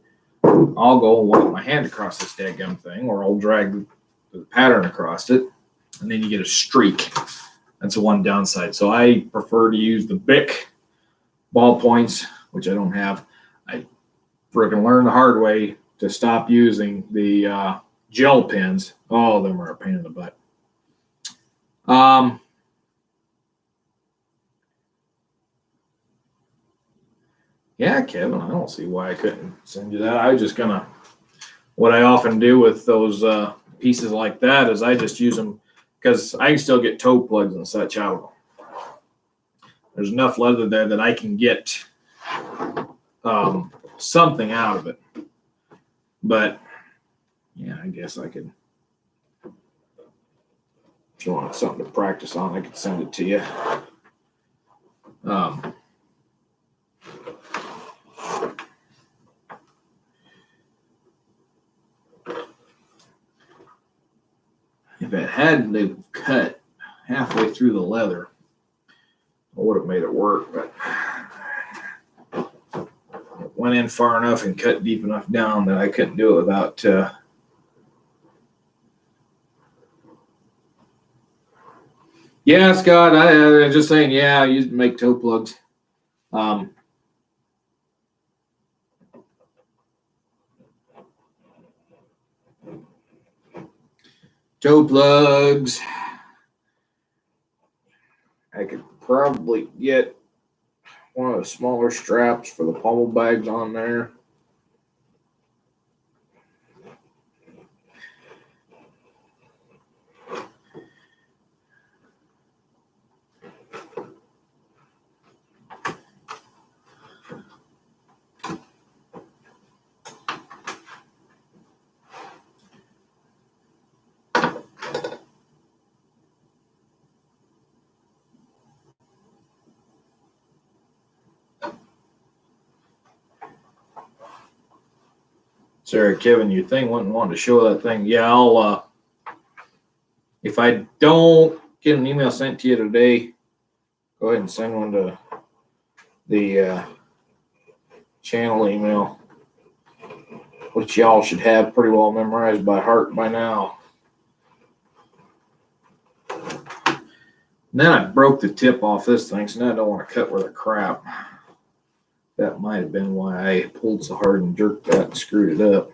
I'll go and walk my hand across this dadgum thing, or I'll drag the pattern across it, and then you get a streak. That's the one downside. So I prefer to use the Bic ballpoints, which I don't have. I freaking learned the hard way to stop using the gel pens. All of them are a pain in the butt. Yeah, Kevin, I don't see why I couldn't send you that. I was just gonna, what I often do with those pieces like that is I just use them because I can still get toe plugs and such out of them. There's enough leather there that I can get something out of it. But yeah, I guess I could, if you want something to practice on, I could send it to you. If it hadn't been cut halfway through the leather, I would have made it work, but it went in far enough and cut deep enough down that I couldn't do it without yeah, Scott, I was just saying, yeah, I used to make toe plugs. Toe plugs. I could probably get one of the smaller straps for the pommel bags on there. Sorry, Kevin, your thing wasn't wanting to show that thing. Yeah, I'll, if I don't get an email sent to you today, go ahead and send one to the channel email, which y'all should have pretty well memorized by heart by now. And then I broke the tip off this thing, so now I don't want to cut with a crap. That might have been why I pulled so hard and jerked that and screwed it up.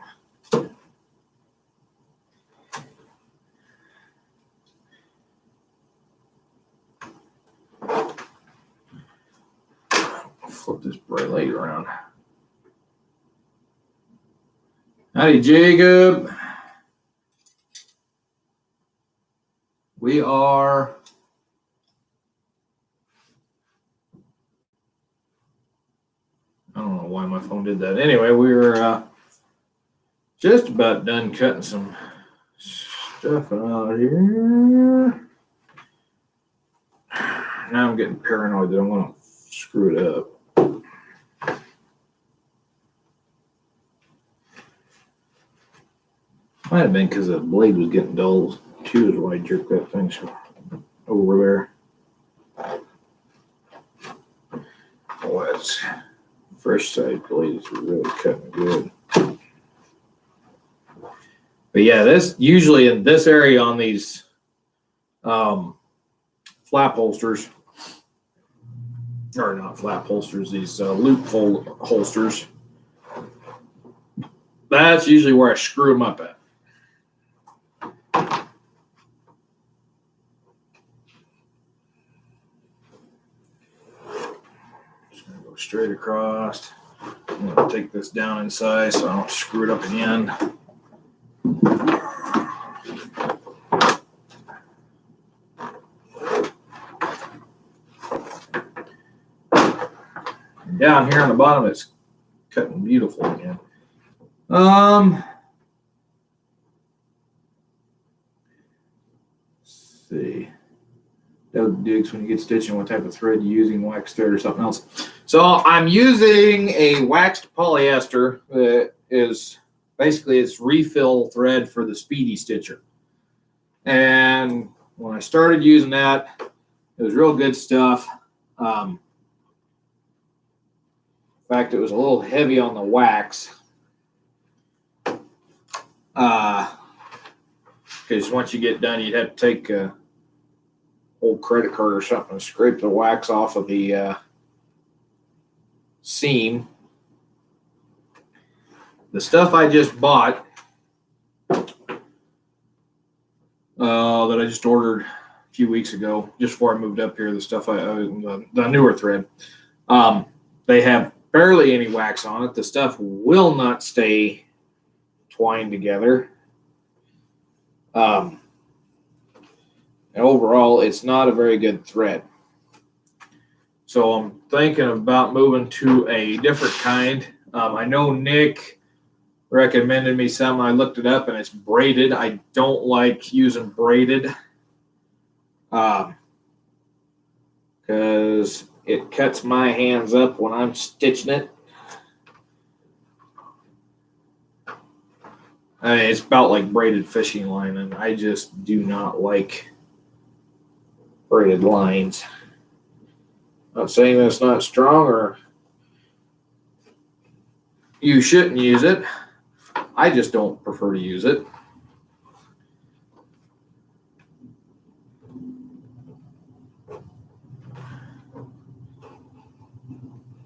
Flip this bright light around. Howdy, Jacob. We are I don't know why my phone did that. Anyway, we were just about done cutting some stuff out here. Now I'm getting paranoid that I'm going to screw it up. Might have been because the blade was getting dull too, is why I jerked that thing over there. Was fresh side blades were really cutting good. But yeah, this usually in this area on these flap holsters, or not flap holsters, these loop holsters. That's usually where I screw them up at. Just gonna go straight across. I'm gonna take this down in size so I don't screw it up in the end. And down here on the bottom, it's cutting beautiful again. Let's see. Doug digs when you get stitching, what type of thread you're using, wax thread or something else. So I'm using a waxed polyester that is basically it's refill thread for the Speedy Stitcher. And when I started using that, it was real good stuff. In fact, it was a little heavy on the wax. Because once you get done, you'd have to take a old credit card or something and scrape the wax off of the seam. The stuff I just bought, that I just ordered a few weeks ago, just before I moved up here, the stuff the newer thread, they have barely any wax on it. The stuff will not stay twined together. And overall, it's not a very good thread. So I'm thinking about moving to a different kind. I know Nick recommended me some. I looked it up and it's braided. I don't like using braided because it cuts my hands up when I'm stitching it. I mean, it's about like braided fishing line, and I just do not like braided lines. Not saying that it's not strong or you shouldn't use it. I just don't prefer to use it.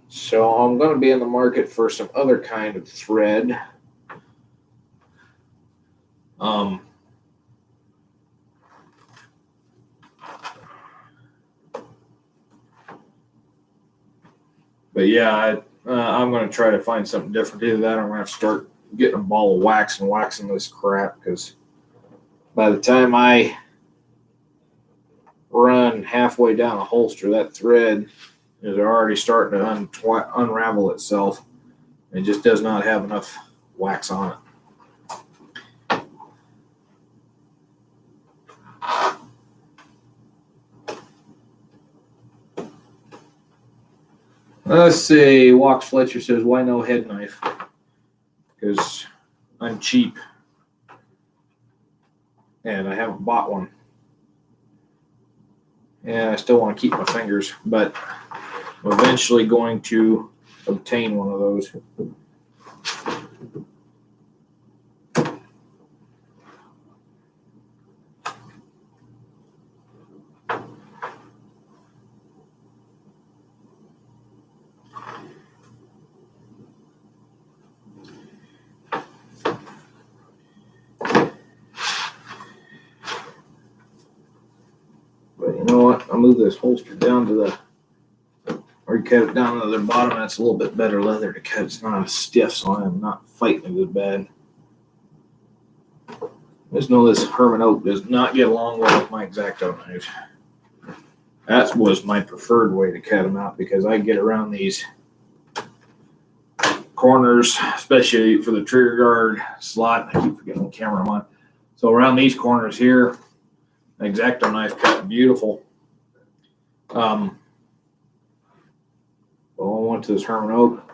So I'm going to be in the market for some other kind of thread. But yeah, I'm going to try to find something different. Either that or I'm going to have to start getting a ball of wax and waxing this crap, because by the time I run halfway down the holster, that thread is already starting to unravel itself. It just does not have enough wax on it. Let's see. Walks Fletcher says, why no head knife? Because I'm cheap. And I haven't bought one. And I still want to keep my fingers. But I'm eventually going to obtain one of those. I'll move this holster down to or cut it down to the bottom. That's a little bit better leather to cut. It's not as stiff, so I'm not fighting it as bad. Just know this Herman Oak does not get along well with my X-Acto knife. That was my preferred way to cut them out, because I get around these corners, especially for the trigger guard slot. I keep forgetting the camera I'm on. So around these corners here, the X-Acto knife cut beautiful. Well, I went to this Herman Oak,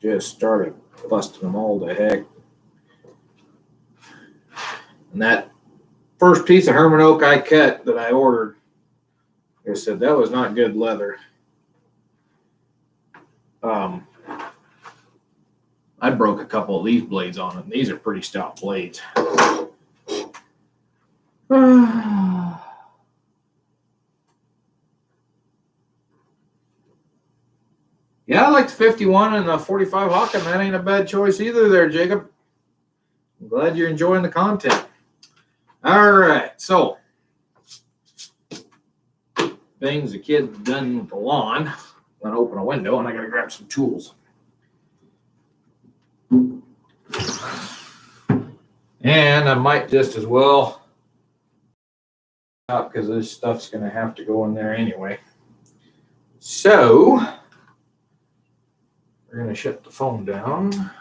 just started busting them all to heck. And that first piece of Herman oak I cut that I ordered, like I said, that was not good leather. I broke a couple of these blades on it. These are pretty stout blades. Yeah, I like the 51 and the 45 Hawken. That ain't a bad choice either there, Jacob. I'm glad you're enjoying the content. All right, so things the kid's done with the lawn. I'm gonna open a window and I gotta grab some tools. And I might just as well, because this stuff's gonna have to go in there anyway. So we're going to shut the phone down.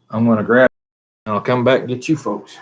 I'm going to grab it and I'll come back and get you folks.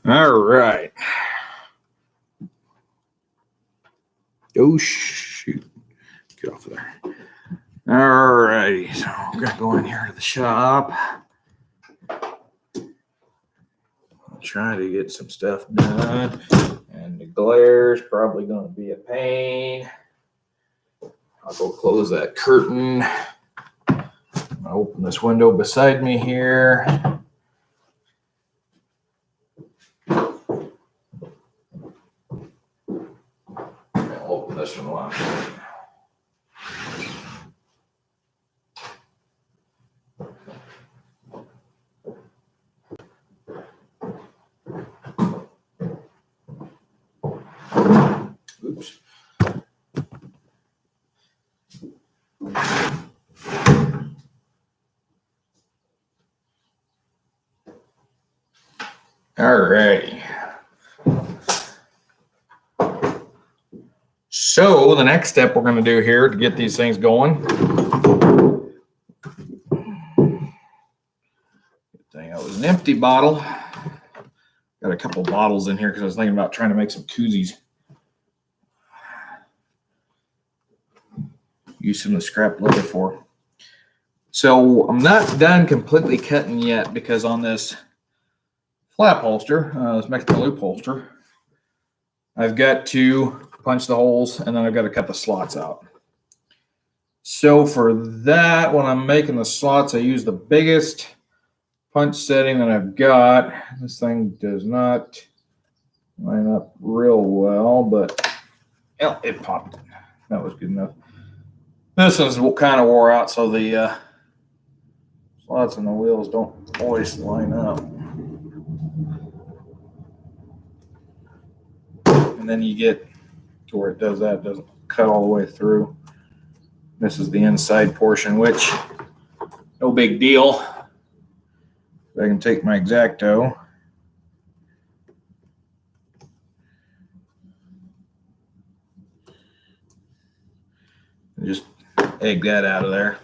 All right. Oh, shoot. Get off of there. All righty. So we're going to go in here to the shop. I'll try to get some stuff done. And the glare's probably going to be a pain. I'll go close that curtain. I'll open this window beside me here. I'll open this one while I'm oops. All righty. So the next step we're going to do here to get these things going. Good thing that was an empty bottle. Got a couple bottles in here because I was thinking about trying to make some koozies. Use some of the scrap leather for. So I'm not done completely cutting yet because on this flap holster, this Mexican loop holster, I've got to punch the holes and then I've got to cut the slots out. So for that, when I'm making the slots, I use the biggest punch setting that I've got. This thing does not line up real well, but it popped. That was good enough. This one's kind of wore out, so the slots and the wheels don't always line up. And then you get to where it does that, it doesn't cut all the way through. This is the inside portion, which no big deal. I can take my X-Acto. And just egg that out of there.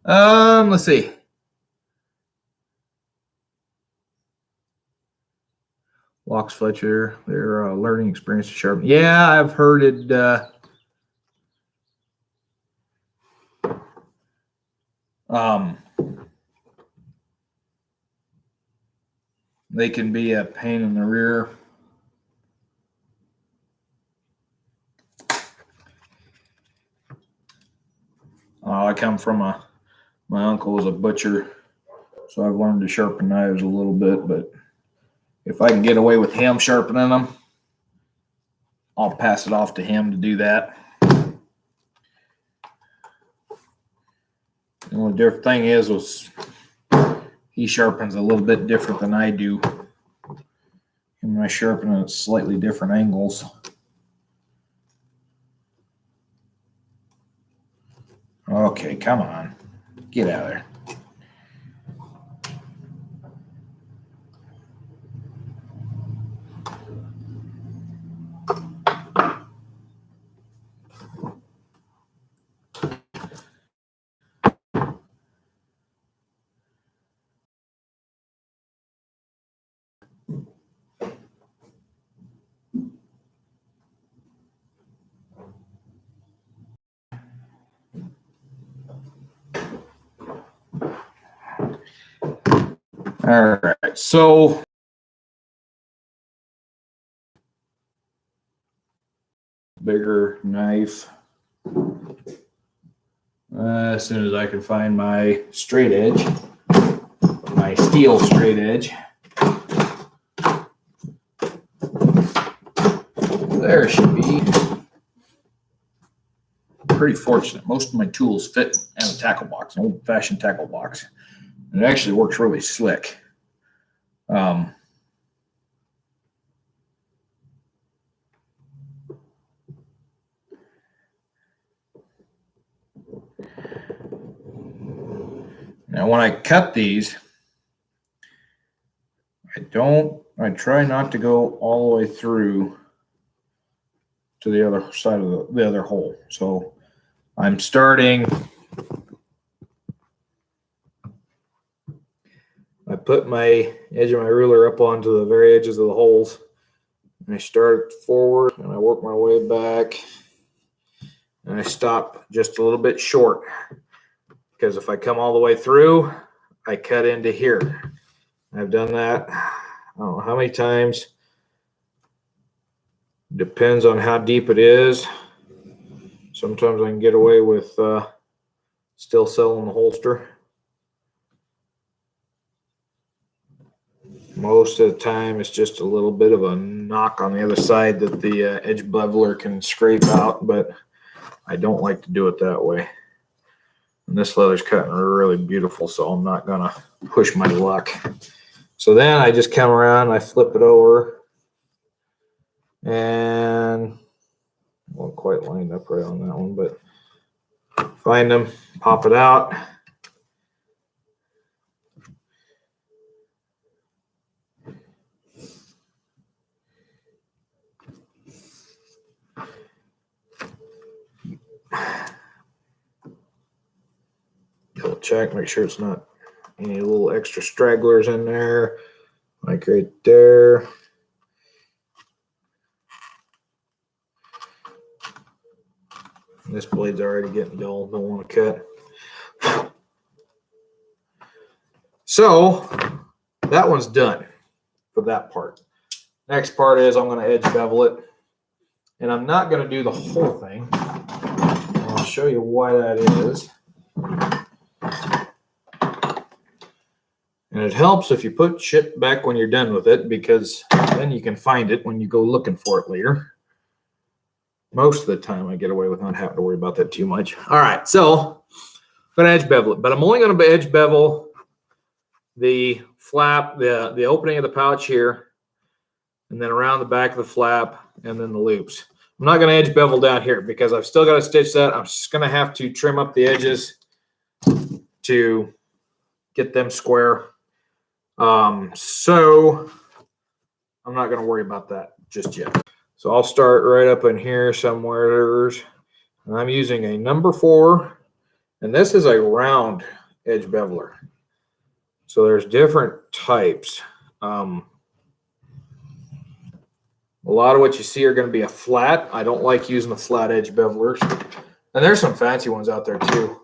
Let's see. Locks Fletcher, their learning experience to sharpen. Yeah, I've heard it. They can be a pain in the rear. I come from my uncle was a butcher, so I've learned to sharpen knives a little bit, but if I can get away with him sharpening them, I'll pass it off to him to do that. The only different thing is he sharpens a little bit different than I do. And I sharpen at slightly different angles. Okay, come on. Get out of there. All right, so bigger knife. As soon as I can find my straight edge, my steel straight edge. There it should be. Pretty fortunate. Most of my tools fit in a tackle box, an old-fashioned tackle box. And it actually works really slick. Now, when I cut these, I try not to go all the way through to the other side of the other hole. So I'm starting, I put my edge of my ruler up onto the very edges of the holes, and I start forward and I work my way back, and I stop just a little bit short, because if I come all the way through, I cut into here. I've done that, I don't know how many times. Depends on how deep it is. Sometimes I can get away with still selling the holster. Most of the time, it's just a little bit of a knock on the other side that the edge beveler can scrape out, but I don't like to do it that way. And this leather's cutting really beautiful, so I'm not gonna push my luck. So then I just come around, I flip it over, and I wasn't quite lined up right on that one, but find them, pop it out. Double check, make sure it's not any little extra stragglers in there, like right there. This blade's already getting dull, don't want to cut. So that one's done for that part. Next part is I'm going to edge bevel it, and I'm not going to do the whole thing. I'll show you why that is. And it helps if you put shit back when you're done with it, because then you can find it when you go looking for it later. Most of the time I get away with not having to worry about that too much. All right, so I'm going to edge bevel it, but I'm only going to edge bevel the flap, the opening of the pouch here, and then around the back of the flap, and then the loops. I'm not going to edge bevel down here because I've still got to stitch that. I'm just going to have to trim up the edges to get them square. So I'm not going to worry about that just yet. So I'll start right up in here somewhere. And I'm using a number 4, and this is a round edge beveler. So there's different types. A lot of what you see are going to be a flat. I don't like using the flat edge bevelers. And there's some fancy ones out there too.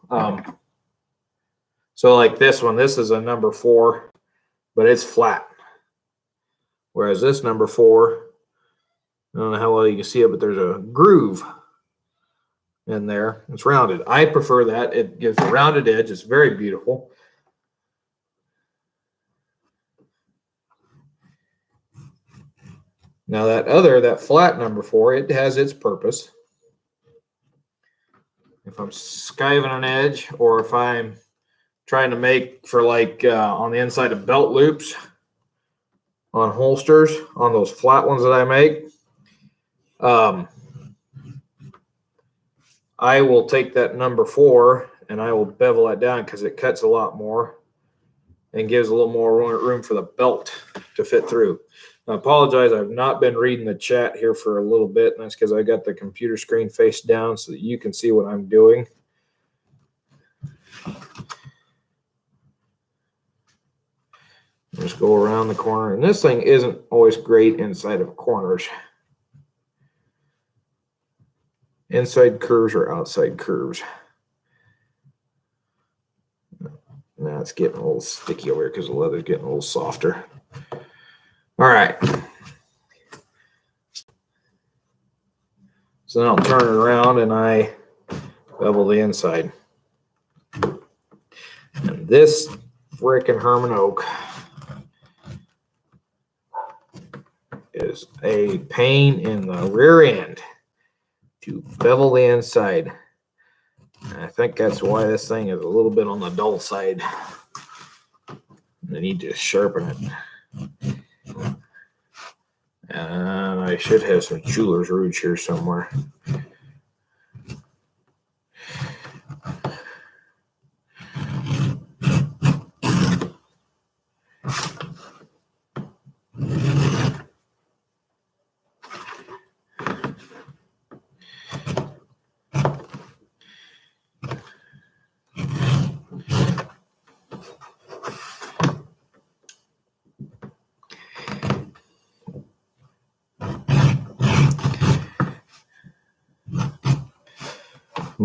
So like this one, this is a number 4, but it's flat. Whereas this number 4, I don't know how well you can see it, but there's a groove in there. It's rounded. I prefer that. It gives a rounded edge. It's very beautiful. Now that flat number 4, it has its purpose. If I'm skiving an edge, or if I'm trying to make for like on the inside of belt loops, on holsters, on those flat ones that I make, I will take that number 4 and I will bevel that down because it cuts a lot more and gives a little more room for the belt to fit through. I apologize, I've not been reading the chat here for a little bit, and that's because I got the computer screen face down so that you can see what I'm doing. Just go around the corner, and this thing isn't always great inside of corners. Inside curves or outside curves. Now it's getting a little sticky over here because the leather's getting a little softer. All right. So then I'll turn it around and I bevel the inside. And this frickin' Herman Oak is a pain in the rear end to bevel the inside. And I think that's why this thing is a little bit on the dull side. I need to sharpen it. And I should have some jeweler's rouge here somewhere.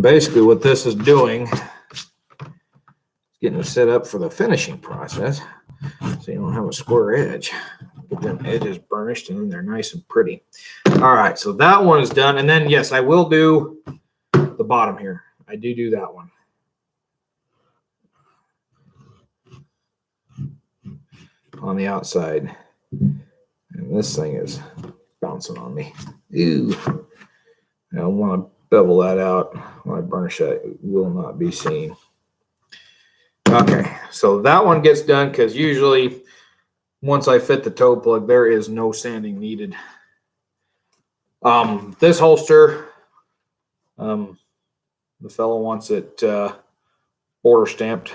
Basically what this is doing is getting it set up for the finishing process so you don't have a square edge. Get them edges burnished and then they're nice and pretty. All right, so that one is done. And then, yes, I will do the bottom here. I do that one. On the outside. And this thing is bouncing on me. Ew. I want to bevel that out. When I burnish that, it will not be seen. Okay, so that one gets done because usually once I fit the toe plug, there is no sanding needed. This holster, the fellow wants it border stamped,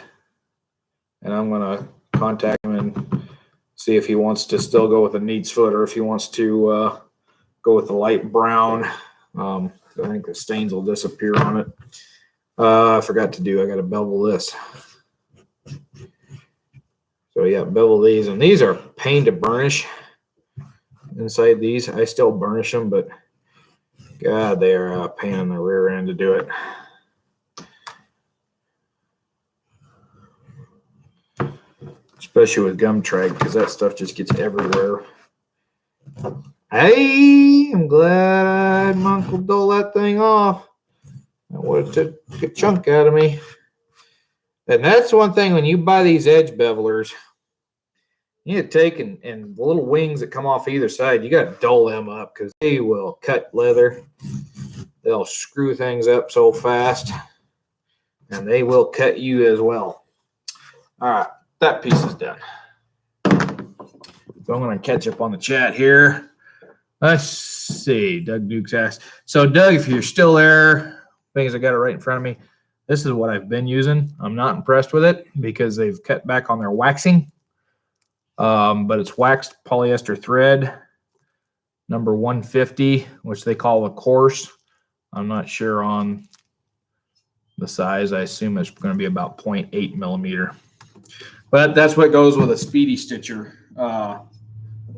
and I'm going to contact him and see if he wants to still go with a neat's foot or if he wants to go with the light brown. I think the stains will disappear on it. I forgot to do, I got to bevel this. So yeah, bevel these, and these are pain to burnish. Inside these, I still burnish them, but God, they are a pain in the rear end to do it. Especially with gum trag, because that stuff just gets everywhere. Hey, I'm glad I had my uncle dole that thing off. That would have took a chunk out of me. And that's one thing when you buy these edge bevelers, you need to take and the little wings that come off either side, you got to dull them up because they will cut leather. They'll screw things up so fast, and they will cut you as well. All right, that piece is done. So I'm going to catch up on the chat here. Let's see. Doug Dukes asked. So, Doug, if you're still there, things I got it right in front of me. This is what I've been using. I'm not impressed with it because they've cut back on their waxing. But it's waxed polyester thread, number 150, which they call a coarse. I'm not sure on the size. I assume it's going to be about 0.8 millimeter. But that's what goes with a Speedy Stitcher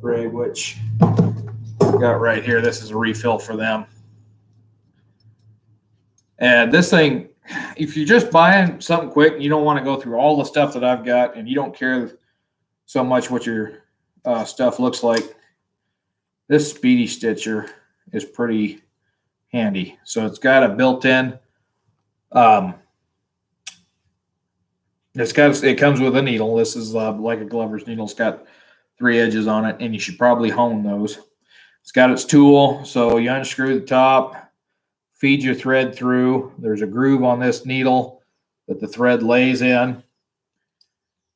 rig, which I got right here. This is a refill for them. And this thing, if you're just buying something quick and you don't want to go through all the stuff that I've got and you don't care so much what your stuff looks like, this Speedy Stitcher is pretty handy. So it's got a built-in. It comes with a needle. This is like a Glover's needle. It's got 3 edges on it, and you should probably hone those. It's got its tool, so you unscrew the top, feed your thread through. There's a groove on this needle that the thread lays in.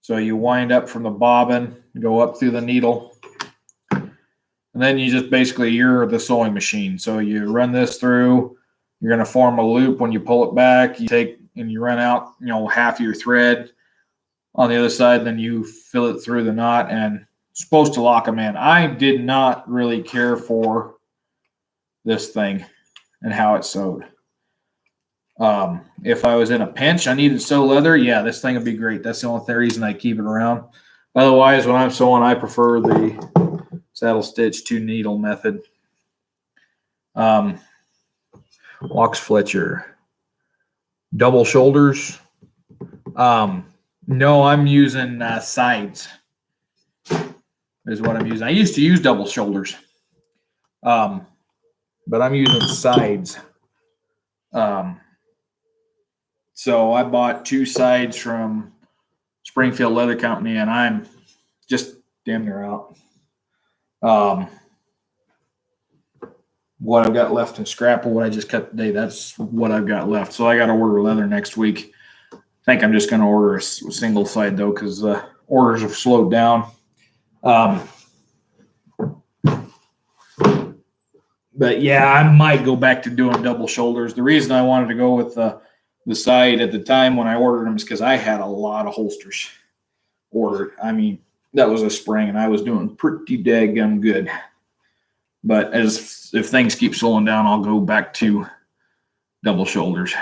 So you wind up from the bobbin, go up through the needle, and then you just basically, you're the sewing machine. So you run this through, you're going to form a loop. When you pull it back, you take and you run out, half of your thread on the other side, then you fill it through the knot and it's supposed to lock them in. I did not really care for this thing and how it's sewed. If I was in a pinch, I needed to sew leather, yeah, this thing would be great. That's the only reason I keep it around. Otherwise, when I'm sewing, I prefer the saddle stitch 2 needle method. Locks Fletcher. Double shoulders. No, I'm using sides is what I'm using. I used to use double shoulders, but I'm using sides. So I bought 2 sides from Springfield Leather Company, and I'm just damn near out. What I've got left in scrap or what I just cut today, that's what I've got left. So I got to order leather next week. I think I'm just going to order a single side though, because orders have slowed down. But yeah, I might go back to doing double shoulders. The reason I wanted to go with the side at the time when I ordered them is because I had a lot of holsters ordered. I mean, that was a spring, and I was doing pretty daggum good. But if things keep slowing down, I'll go back to double shoulders.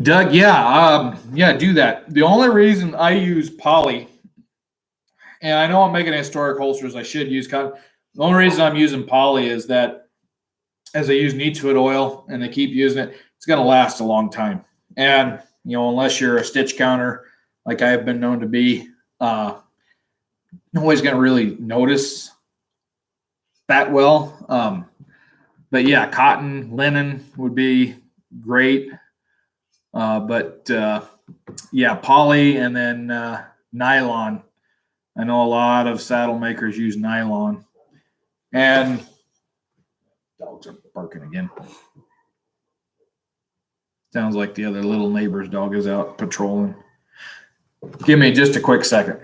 Doug, yeah, do that. The only reason I use poly, and I know I'm making historic holsters, I should use cotton. The only reason I'm using poly is that as I use neatsfoot oil and they keep using it, it's going to last a long time. And, unless you're a stitch counter like I have been known to be, nobody's going to really notice that well. But yeah, cotton, linen would be great. Yeah, poly and then nylon. I know a lot of saddle makers use nylon. And dogs are barking again. Sounds like the other little neighbor's dog is out patrolling. Give me just a quick second.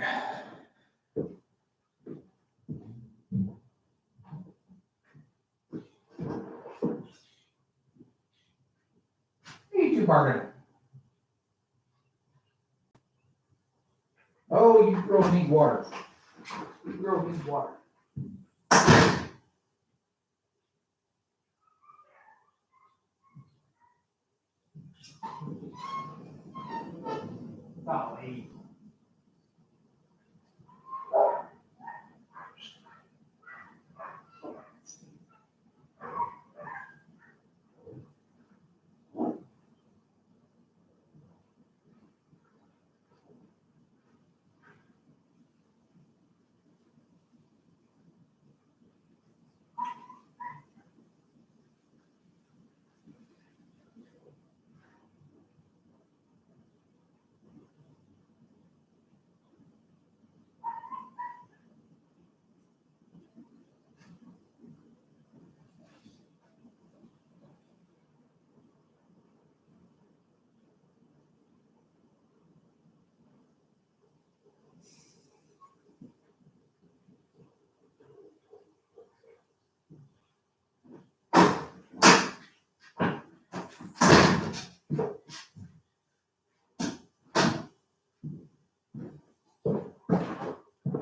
Hey, you barking. Oh, you girls need water. You girls need water. Golly.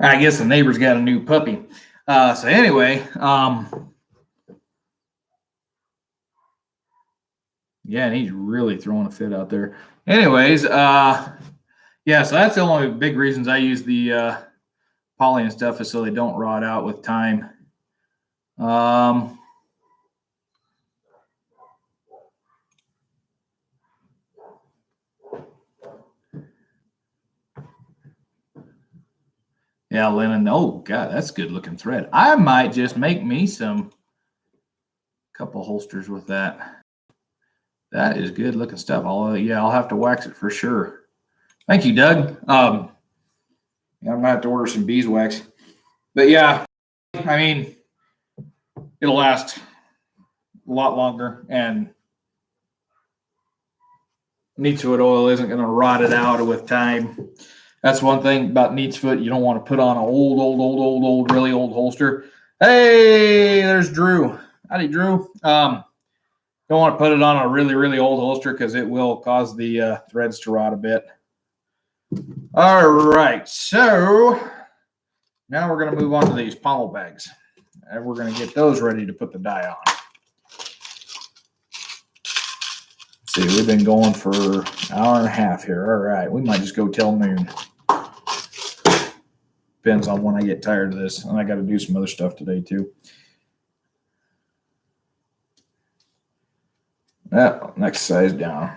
I guess the neighbor's got a new puppy. So anyway, yeah, and he's really throwing a fit out there. Anyways, yeah, so that's the only big reasons I use the poly and stuff is so they don't rot out with time. Yeah, linen. Oh, God, that's good looking thread. I might just make me some couple holsters with that. That is good looking stuff. I'll have to wax it for sure. Thank you, Doug. I'm gonna have to order some beeswax. But yeah, I mean, it'll last a lot longer, and neatsfoot oil isn't going to rot it out with time. That's one thing about neatsfoot. You don't want to put on an old, really old holster. Hey, there's Drew. Howdy, Drew. Don't want to put it on a really, really old holster because it will cause the threads to rot a bit. All right, so now we're going to move on to these pommel bags, and we're going to get those ready to put the dye on. See, we've been going for an hour and a half here. All right, we might just go till noon. Depends on when I get tired of this, and I got to do some other stuff today too. Next size down.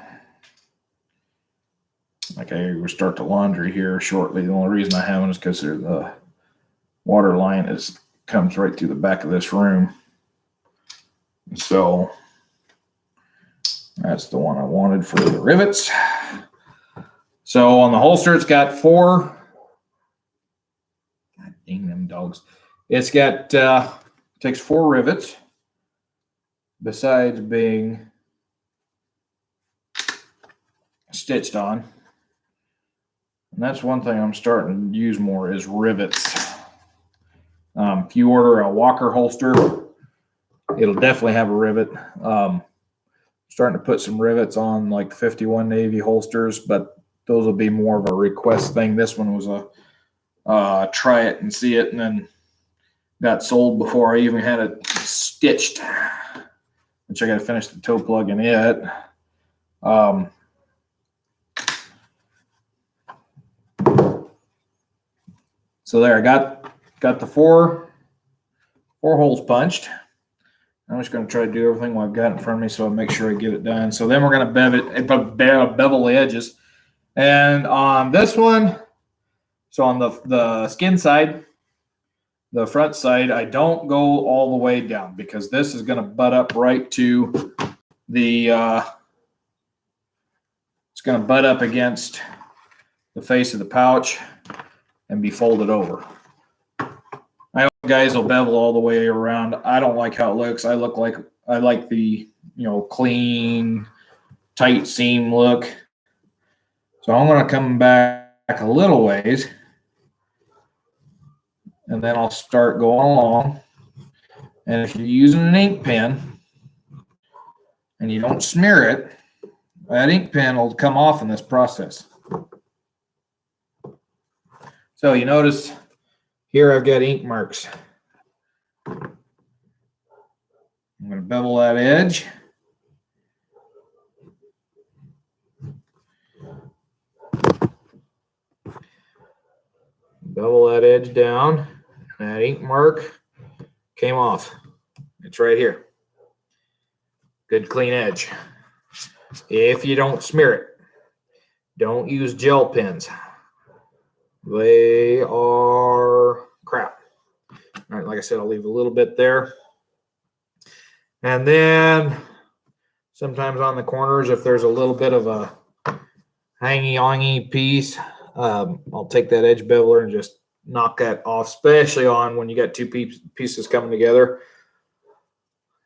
Okay, we'll start the laundry here shortly. The only reason I haven't is because the water line comes right through the back of this room. So that's the one I wanted for the rivets. So on the holster, it's got 4. God dang them dogs. It's got, takes 4 rivets besides being stitched on. And that's one thing I'm starting to use more is rivets. If you order a Walker holster, it'll definitely have a rivet. Starting to put some rivets on like the 51 Navy holsters, but those will be more of a request thing. This one was a try it and see it, and then got sold before I even had it stitched, which I got to finish the toe plug in it. So there, I got the four holes punched. I'm just going to try to do everything I've got in front of me so I make sure I get it done. So then we're going to bevel the edges. And on this one, so on the skin side, the front side, I don't go all the way down because this is going to butt up right to the, it's going to butt up against the face of the pouch and be folded over. I know guys will bevel all the way around. I don't like how it looks. I like the, clean, tight seam look. So I'm going to come back a little ways, and then I'll start going along. And if you're using an ink pen and you don't smear it, that ink pen will come off in this process. So you notice here I've got ink marks. I'm going to bevel that edge. Bevel that edge down. That ink mark came off. It's right here. Good clean edge. If you don't smear it, don't use gel pens. They are crap. All right, like I said, I'll leave a little bit there. And then sometimes on the corners, if there's a little bit of a hangy-ongy piece, I'll take that edge beveler and just knock that off, especially on when you got two pieces coming together,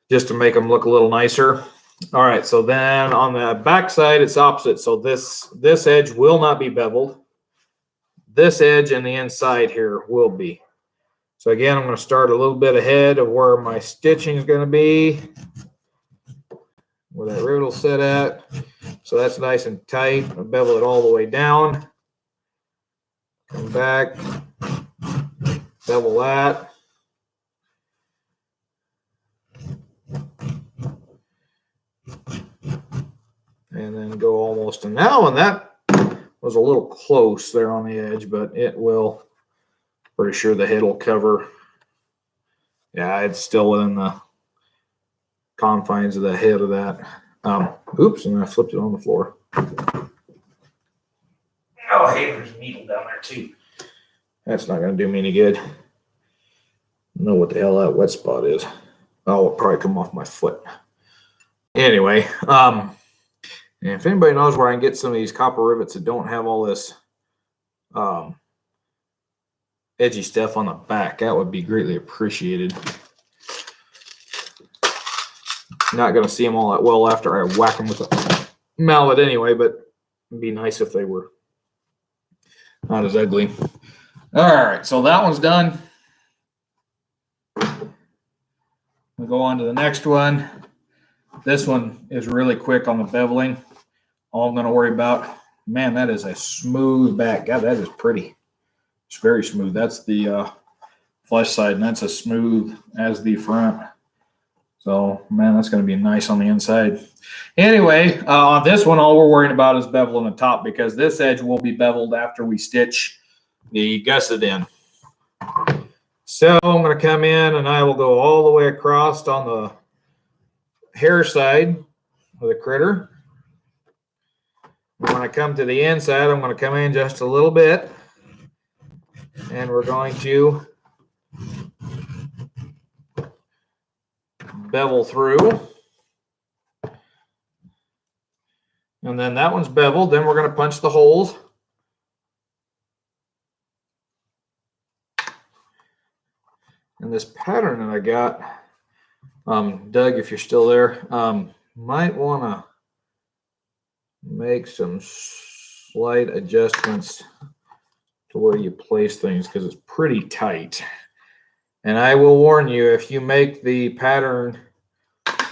just to make them look a little nicer. All right, so then on the back side, it's opposite. So this edge will not be beveled. This edge and the inside here will be. So again, I'm going to start a little bit ahead of where my stitching is going to be, where that rivet will sit at. So that's nice and tight. I'll bevel it all the way down. Come back, bevel that. And then go almost to now, and that was a little close there on the edge, but it will, pretty sure the head will cover. Yeah, it's still within the confines of the head of that. Oops, and I flipped it on the floor. Oh, hey, there's a needle down there too. That's not going to do me any good. I don't know what the hell that wet spot is. Oh, it'll probably come off my foot. Anyway, and if anybody knows where I can get some of these copper rivets that don't have all this edgy stuff on the back, that would be greatly appreciated. Not going to see them all that well after I whack them with a mallet anyway, but it'd be nice if they were not as ugly. All right, so that one's done. We'll go on to the next one. This one is really quick on the beveling. All I'm going to worry about, man, that is a smooth back. God, that is pretty. It's very smooth. That's the flesh side, and that's as smooth as the front. So, man, that's going to be nice on the inside. Anyway, on this one, all we're worrying about is beveling the top, because this edge will be beveled after we stitch the gusset in. So I'm going to come in and I will go all the way across on the hair side of the critter. When I come to the inside, I'm going to come in just a little bit, and we're going to bevel through. And then that one's beveled. Then we're going to punch the holes. And this pattern that I got, Doug, if you're still there, might want to make some slight adjustments to where you place things, because it's pretty tight. And I will warn you, if you make the pattern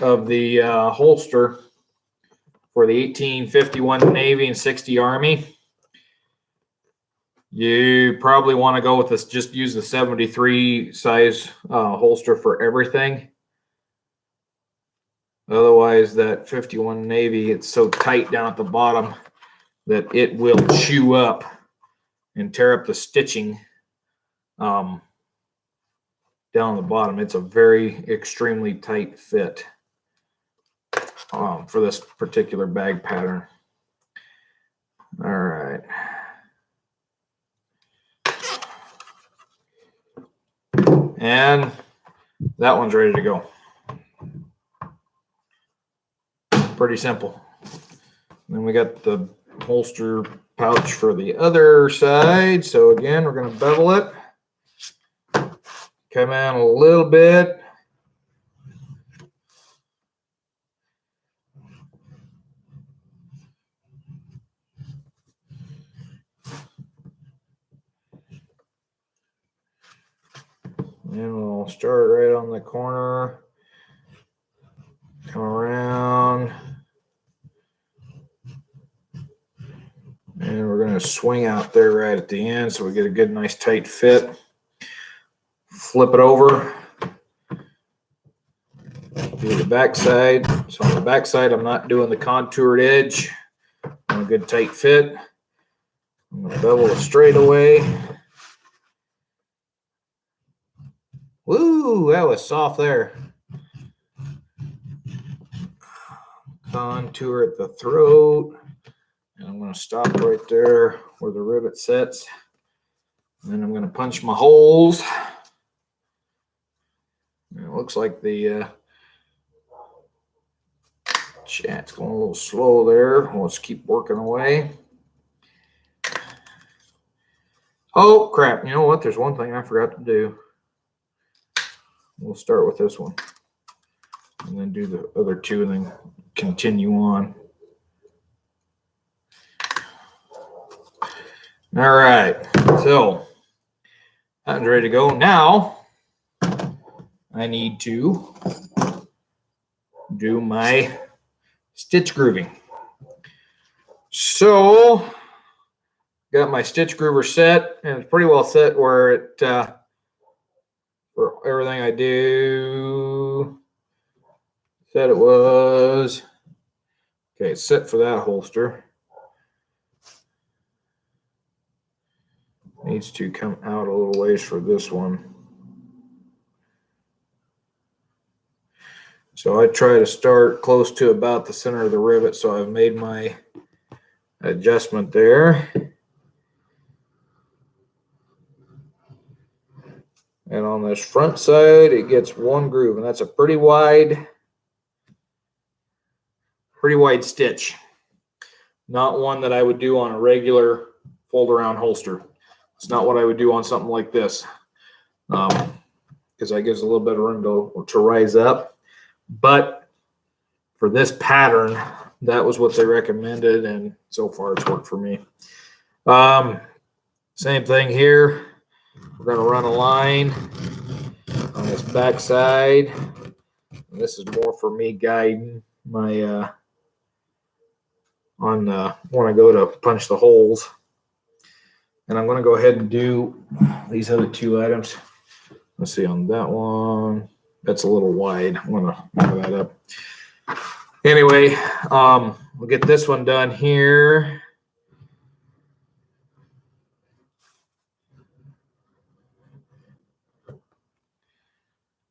of the holster for the 1851 Navy and 60 Army, you probably want to go with this. Just use the 73 size holster for everything. Otherwise, that 51 Navy, it's so tight down at the bottom that it will chew up and tear up the stitching down the bottom. It's a very extremely tight fit for this particular bag pattern. All right. And that one's ready to go. Pretty simple. Then we got the holster pouch for the other side. So again, we're going to bevel it. Come in a little bit. And we'll start right on the corner. Come around. And we're going to swing out there right at the end so we get a good, nice, tight fit. Flip it over. Do the back side. So on the back side, I'm not doing the contoured edge. I'm a good, tight fit. I'm going to bevel it straight away. Woo, that was soft there. Contour at the throat. And I'm going to stop right there where the rivet sets. And then I'm going to punch my holes. And it looks like the chat's going a little slow there. Let's keep working away. Oh, crap. You know what? There's one thing I forgot to do. We'll start with this one. And then do the other two and then continue on. All right, so that's ready to go. Now I need to do my stitch grooving. So got my stitch groover set, and it's pretty well set where it for everything I do. Said it was okay. It's set for that holster. Needs to come out a little ways for this one. So I try to start close to about the center of the rivet. So I've made my adjustment there. And on this front side, it gets one groove, and that's a pretty wide stitch. Not one that I would do on a regular fold around holster. It's not what I would do on something like this, because that gives a little bit of room to rise up. But for this pattern, that was what they recommended, and so far it's worked for me. Same thing here. We're going to run a line on this back side. And this is more for me guiding my when I go to punch the holes. And I'm going to go ahead and do these other two items. Let's see, on that one, that's a little wide. I'm going to move that up. Anyway, we'll get this one done here.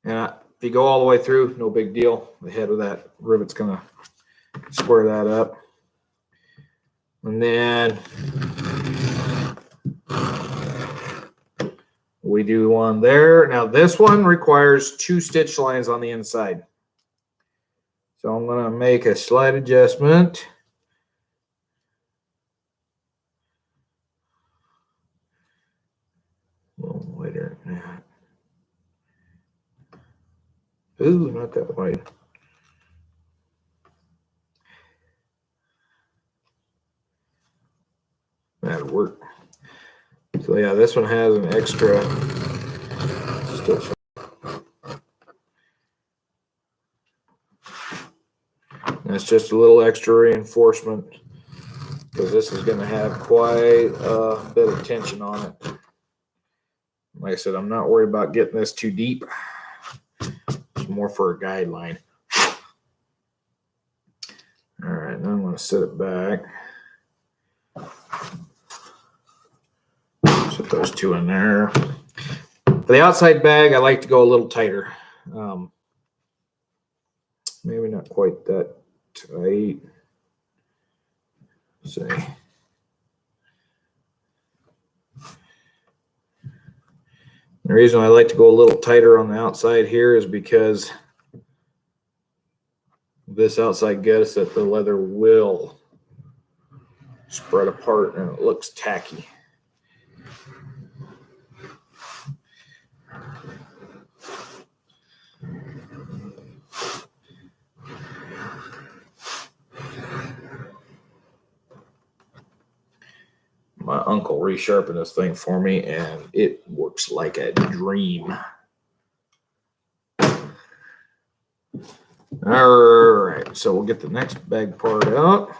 And if you go all the way through, no big deal. The head of that rivet's going to square that up. And then we do one there. Now this one requires 2 stitch lines on the inside. So I'm going to make a slight adjustment. A little wider. Ooh, not that wide. That'll work. So yeah, this one has an extra stitch. That's just a little extra reinforcement because this is going to have quite a bit of tension on it. Like I said, I'm not worried about getting this too deep. It's more for a guideline. All right, now I'm going to set it back. Put those 2 in there. For the outside bag, I like to go a little tighter. Maybe not quite that tight. Let's see. The reason I like to go a little tighter on the outside here is because this outside gusset, the leather will spread apart and it looks tacky. My uncle resharpened this thing for me, and it works like a dream. All right, so we'll get the next bag part out.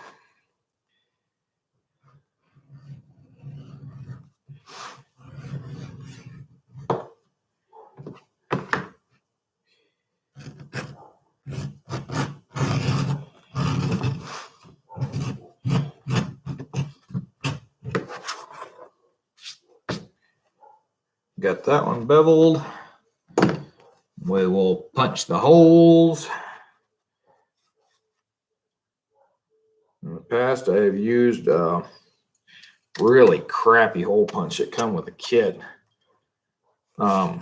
Got that one beveled. We will punch the holes. In the past, I have used a really crappy hole punch that come with a kit. But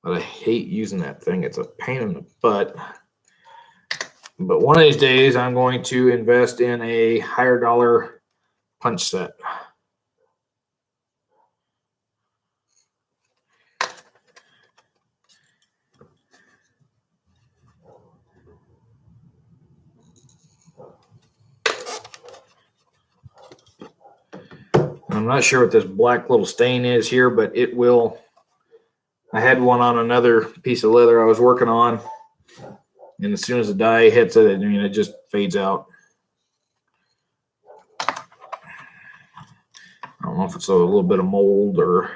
I hate using that thing. It's a pain in the butt. But one of these days, I'm going to invest in a higher dollar punch set. I'm not sure what this black little stain is here, but it will. I had one on another piece of leather I was working on, and as soon as the dye hits it, I mean, it just fades out. I don't know if it's a little bit of mold or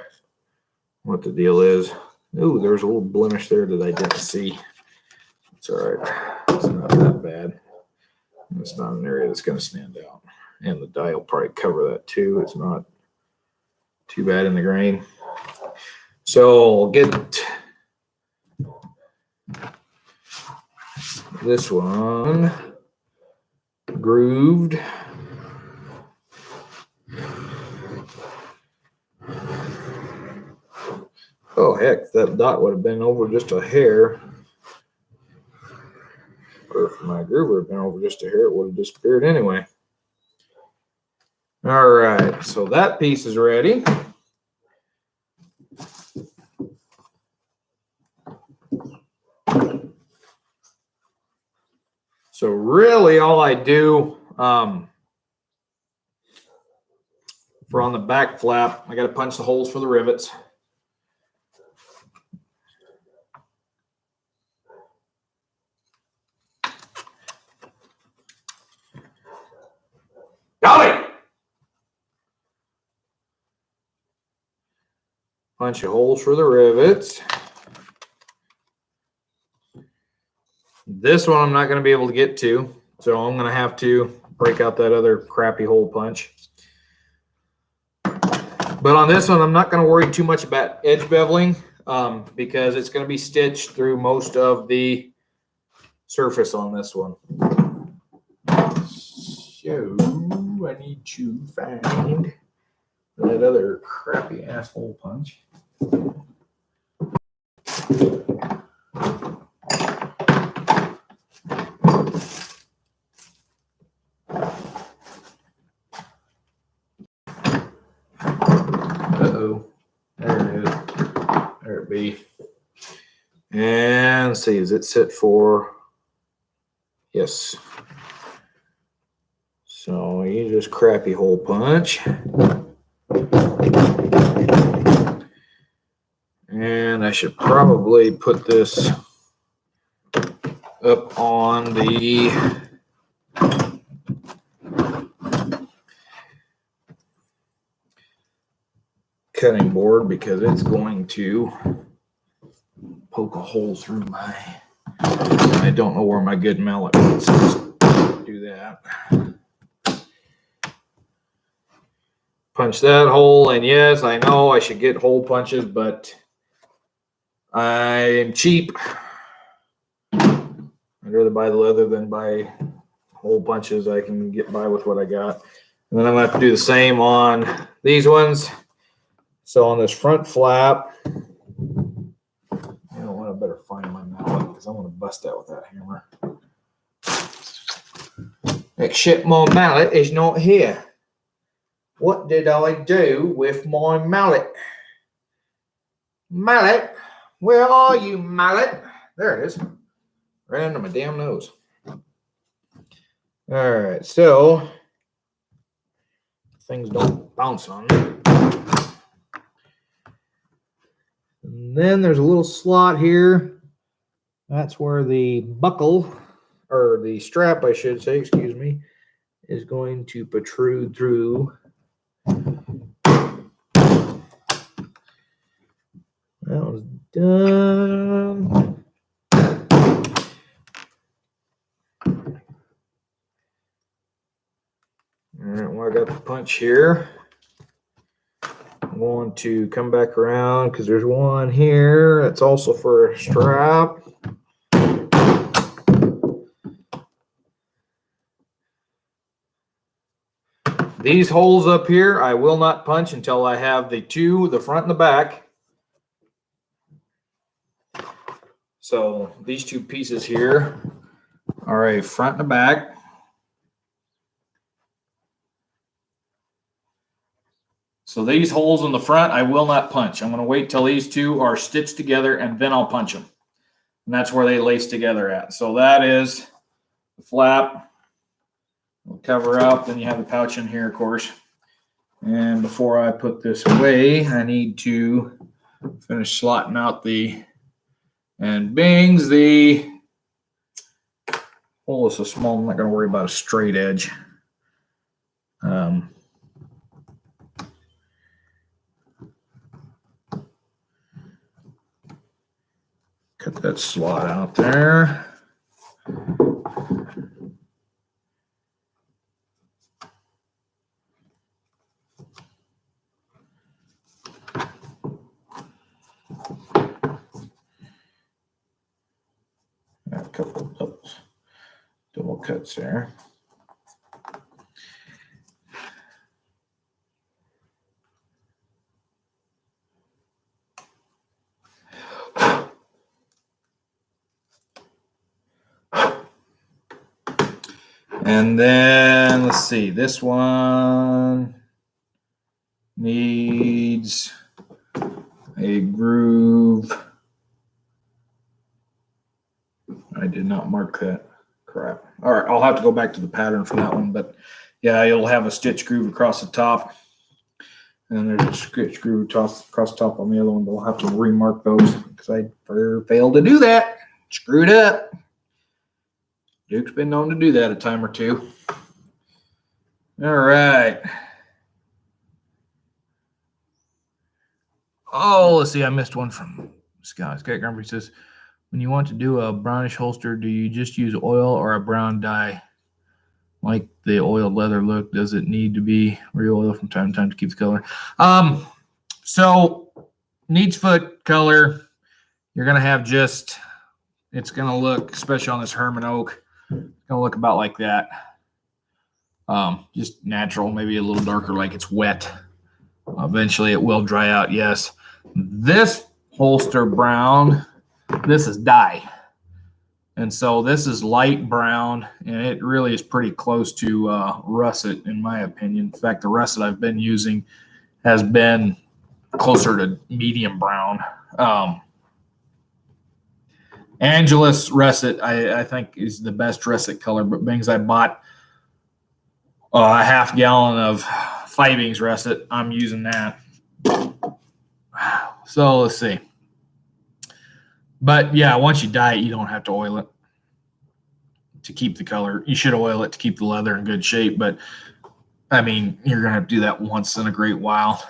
what the deal is. Ooh, there's a little blemish there that I didn't see. It's all right. It's not that bad. It's not an area that's going to stand out. And the dye will probably cover that too. It's not too bad in the grain. So I'll get this one grooved. Oh, heck, that dot would have been over just a hair. Or if my groove would have been over just a hair, it would have disappeared anyway. All right, so that piece is ready. So really all I do for on the back flap, I got to punch the holes for the rivets. Got it! Punch your holes for the rivets. This one I'm not going to be able to get to, so I'm going to have to break out that other crappy hole punch. But on this one, I'm not going to worry too much about edge beveling because it's going to be stitched through most of the surface on this one. So I need to find that other crappy asshole punch. Uh-oh. There it is. There it be. And let's see, is it set for? Yes. So you use this crappy hole punch. And I should probably put this up on the cutting board because it's going to poke a hole through my, I don't know where my good mallet is. Do that. Punch that hole, and yes, I know I should get hole punches, but I'm cheap. I'd rather buy the leather than buy hole punches. I can get by with what I got. And then I'm going to have to do the same on these ones. So on this front flap, you know what, I better find my mallet because I want to bust that with that hammer. Except my mallet is not here. What did I do with my mallet? Mallet? Where are you, mallet? There it is. Right under my damn nose. All right, so things don't bounce on me. And then there's a little slot here. That's where the buckle, or the strap, I should say, excuse me, is going to protrude through. That was done. All right, well, I got the punch here. I'm going to come back around because there's one here that's also for a strap. These holes up here, I will not punch until I have the two, the front and the back. So these two pieces here are a front and a back. So these holes in the front, I will not punch. I'm going to wait till these two are stitched together and then I'll punch them. And that's where they lace together at. So that is the flap. We'll cover up. Then you have the pouch in here, of course. And before I put this away, I need to finish slotting out the, and bings, the hole is so small, I'm not going to worry about a straight edge. Cut that slot out there. Got a couple of double cuts there. And then let's see, this one needs a groove. I did not mark that. Crap. All right, I'll have to go back to the pattern for that one, but yeah, it'll have a stitch groove across the top. And there's a stitch groove across the top on the other one, but I'll have to remark those because I failed to do that. Screwed up. Duke's been known to do that a time or two. All right. Oh, let's see. I missed one from Scott. Scott Grumpy says, when you want to do a brownish holster, do you just use oil or a brown dye? Like the oiled leather look, does it need to be re-oiled from time to time to keep the color? So needs foot color. You're going to have just, it's going to look, especially on this Herman oak, it's going to look about like that. Just natural, maybe a little darker, like it's wet. Eventually it will dry out, yes. This holster brown, this is dye. And so this is light brown, and it really is pretty close to russet, in my opinion. In fact, the russet I've been using has been closer to medium brown. Angelus russet, I think, is the best russet color, but being as I bought a half gallon of Fibings russet, I'm using that. So let's see. But yeah, once you dye it, you don't have to oil it to keep the color. You should oil it to keep the leather in good shape, but I mean, you're going to have to do that once in a great while.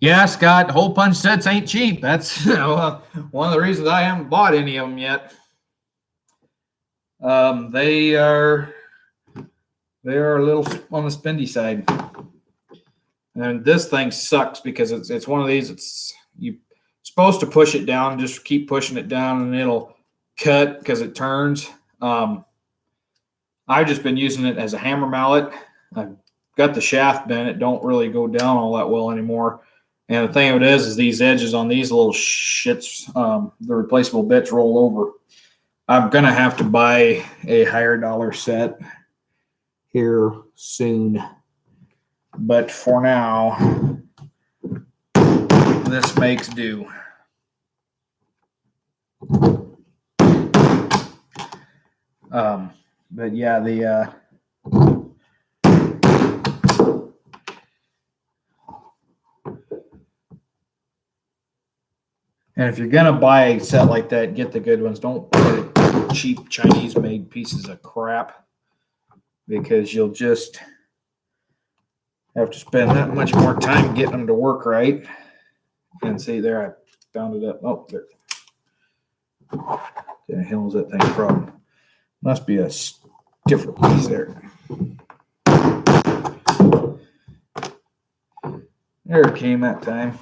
Yeah, Scott, hole punch sets ain't cheap. That's one of the reasons I haven't bought any of them yet. They are a little on the spendy side. And this thing sucks because it's one of these, it's you're supposed to push it down, just keep pushing it down and it'll cut because it turns. I've just been using it as a hammer mallet. I've got the shaft bent. It don't really go down all that well anymore. And the thing of it is these edges on these little shits, the replaceable bits roll over. I'm going to have to buy a higher dollar set here soon. But for now, this makes do. But yeah, and if you're gonna buy a set like that, get the good ones. Don't buy cheap Chinese-made pieces of crap because you'll just have to spend that much more time getting them to work right. And see there, I found it up. Oh, there. What the hell is that thing's problem? Must be a different piece there. There it came that time.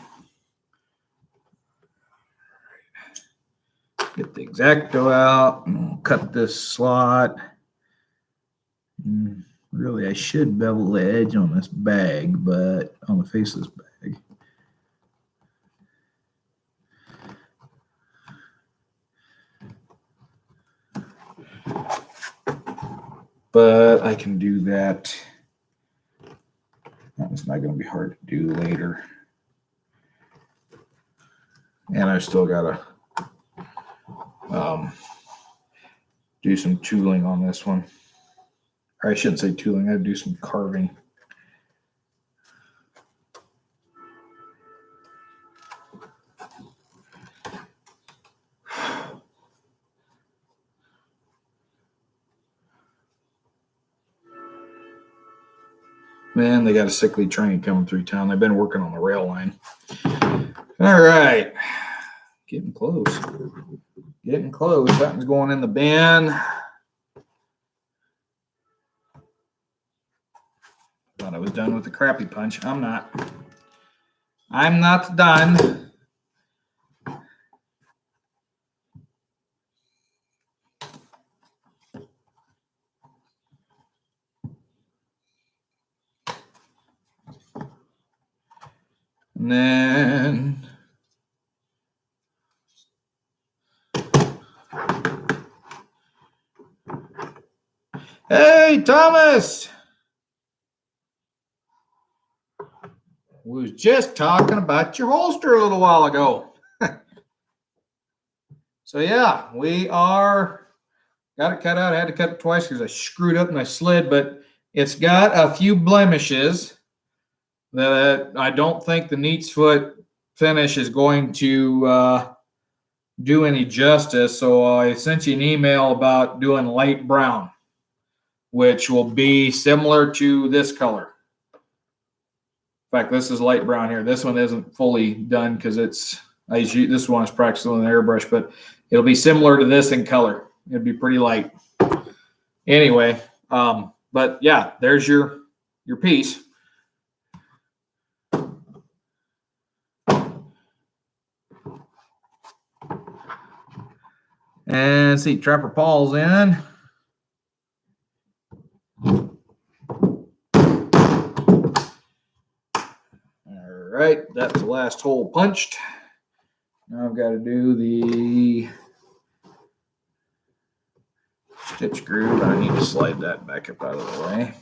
Get the X-Acto out and we'll cut this slot. Really, I should bevel the edge on this bag, but on the face of this bag. But I can do that. It's not going to be hard to do later. And I still got to do some tooling on this one. Or I shouldn't say tooling, I have to do some carving. Man, they got a sickly train coming through town. They've been working on the rail line. All right. Getting close. Getting close. Something's going in the bin. Thought I was done with the crappy punch. I'm not. I'm not done. And then Hey, Thomas. We was just talking about your holster a little while ago. So yeah, we are got it cut out. I had to cut it twice because I screwed up my sled, but it's got a few blemishes that I don't think the Neat's Foot finish is going to do any justice. So I sent you an email about doing light brown, which will be similar to this color. In fact, this is light brown here. This one isn't fully done because this one is practicing with an airbrush, but it'll be similar to this in color. It'll be pretty light. Anyway, but yeah, there's your piece. And see, Trapper Paul's in. All right, that's the last hole punched. Now I've got to do the stitch groove. I need to slide that back up out of the way.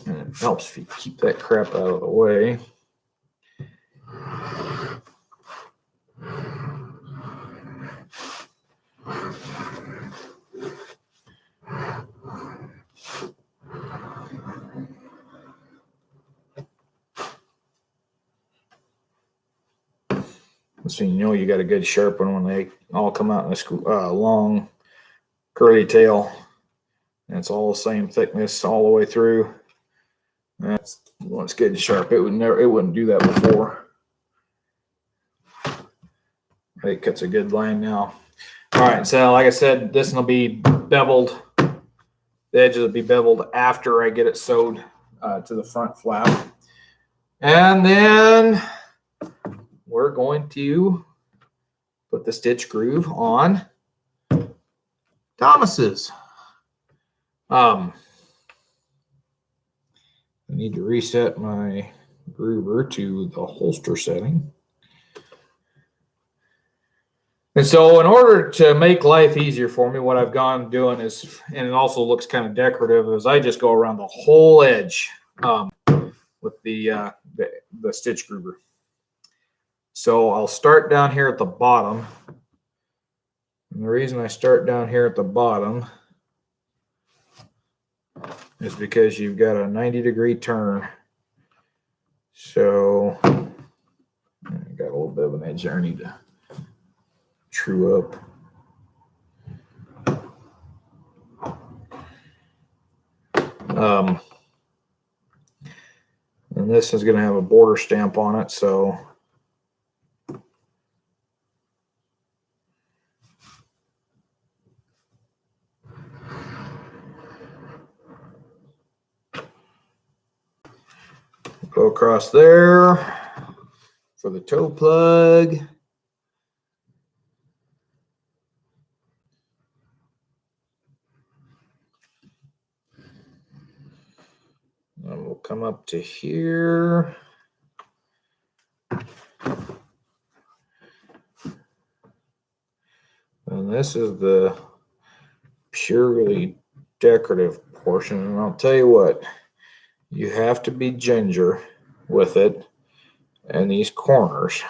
And it helps if you keep that crap out of the way. So you know you got a good sharp one when they all come out in this long curly tail. And it's all the same thickness all the way through. That's once good and sharp. It wouldn't do that before. It cuts a good line now. All right, so like I said, this will be beveled. The edges will be beveled after I get it sewed to the front flap. And then we're going to put the stitch groove on Thomas's. I need to reset my groover to the holster setting. And so in order to make life easier for me, what I've gone doing is, and it also looks kind of decorative, is I just go around the whole edge with the stitch groover. So I'll start down here at the bottom. And the reason I start down here at the bottom is because you've got a 90-degree turn. So I got a little bit of an edge there I need to true up. And this is going to have a border stamp on it, so go across there for the toe plug. And we'll come up to here. And this is the purely decorative portion. And I'll tell you what, you have to be ginger with it and these corners.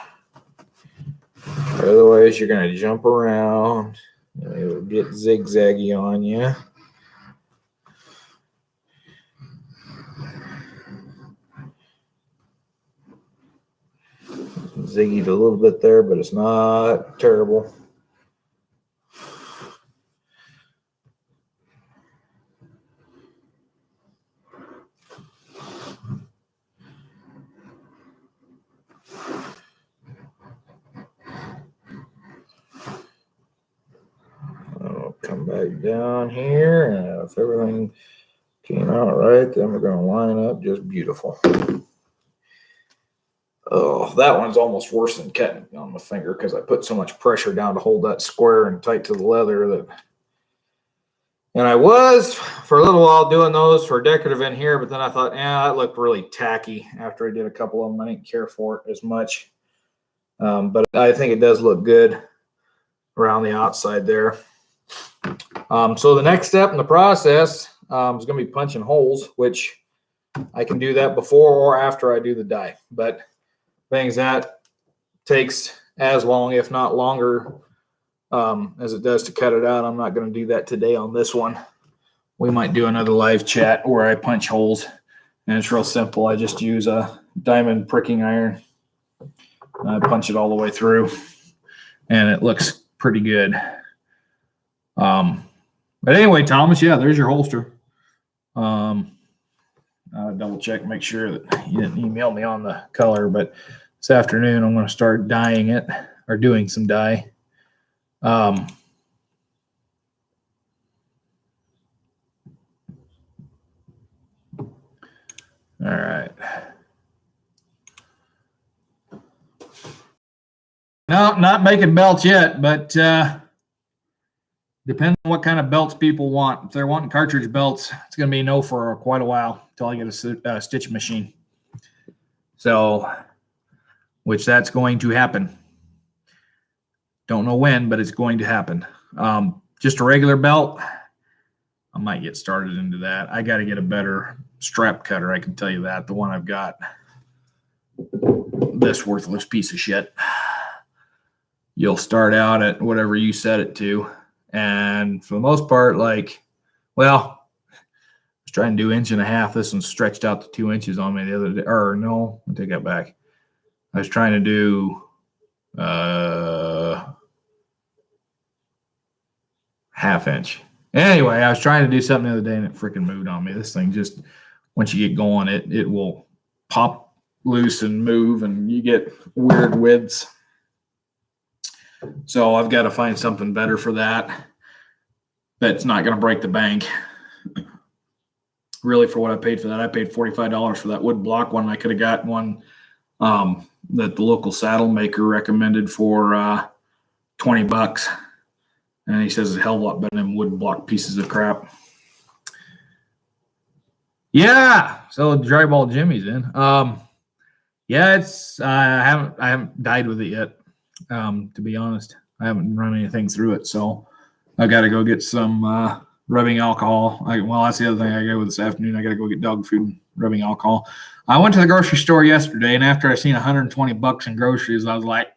Otherwise, you're going to jump around. It'll get zigzaggy on you. Ziggied a little bit there, but it's not terrible. I'll come back down here, and if everything came out right, then we're going to line up just beautiful. Oh, that one's almost worse than cutting on my finger because I put so much pressure down to hold that square and tight to the leather that. And I was for a little while doing those for decorative in here, but then I thought, that looked really tacky after I did a couple of them. I didn't care for it as much, but I think it does look good around the outside there. So the next step in the process is going to be punching holes, which I can do that before or after I do the die. But things that takes as long, if not longer, as it does to cut it out. I'm not going to do that today on this one. We might do another live chat where I punch holes, and it's real simple. I just use a diamond pricking iron. I punch it all the way through, and it looks pretty good. But anyway, Thomas, yeah, there's your holster. Double check, make sure that you didn't email me on the color, but this afternoon I'm going to start dyeing it, or doing some dye. All right. No, not making belts yet, but depending on what kind of belts people want. If they're wanting cartridge belts, it's going to be no for quite a while until I get a stitch machine. So, which that's going to happen. Don't know when, but it's going to happen. Just a regular belt, I might get started into that. I got to get a better strap cutter, I can tell you that. The one I've got, this worthless piece of shit. You'll start out at whatever you set it to. And for the most part, like, well, I was trying to do 1.5 inches. This one stretched out to 2 inches on me the other day. Or no, I'll take that back. I was trying to do 1/2 inch. Anyway, I was trying to do something the other day and it freaking moved on me. This thing just, once you get going, it will pop loose and move, and you get weird widths. So I've got to find something better for that. That's not going to break the bank. Really, for what I paid for that, I paid $45 for that wood block one. I could have got one that the local saddle maker recommended for $20. And he says it's a hell of a lot better than wood block pieces of crap. Yeah. So Dryball Jimmy's in. Yeah, it's I haven't dyed with it yet. To be honest, I haven't run anything through it, so I got to go get some rubbing alcohol. Well, that's the other thing I got with this afternoon. I got to go get dog food and rubbing alcohol. I went to the grocery store yesterday, and after I seen $120 in groceries, I was like,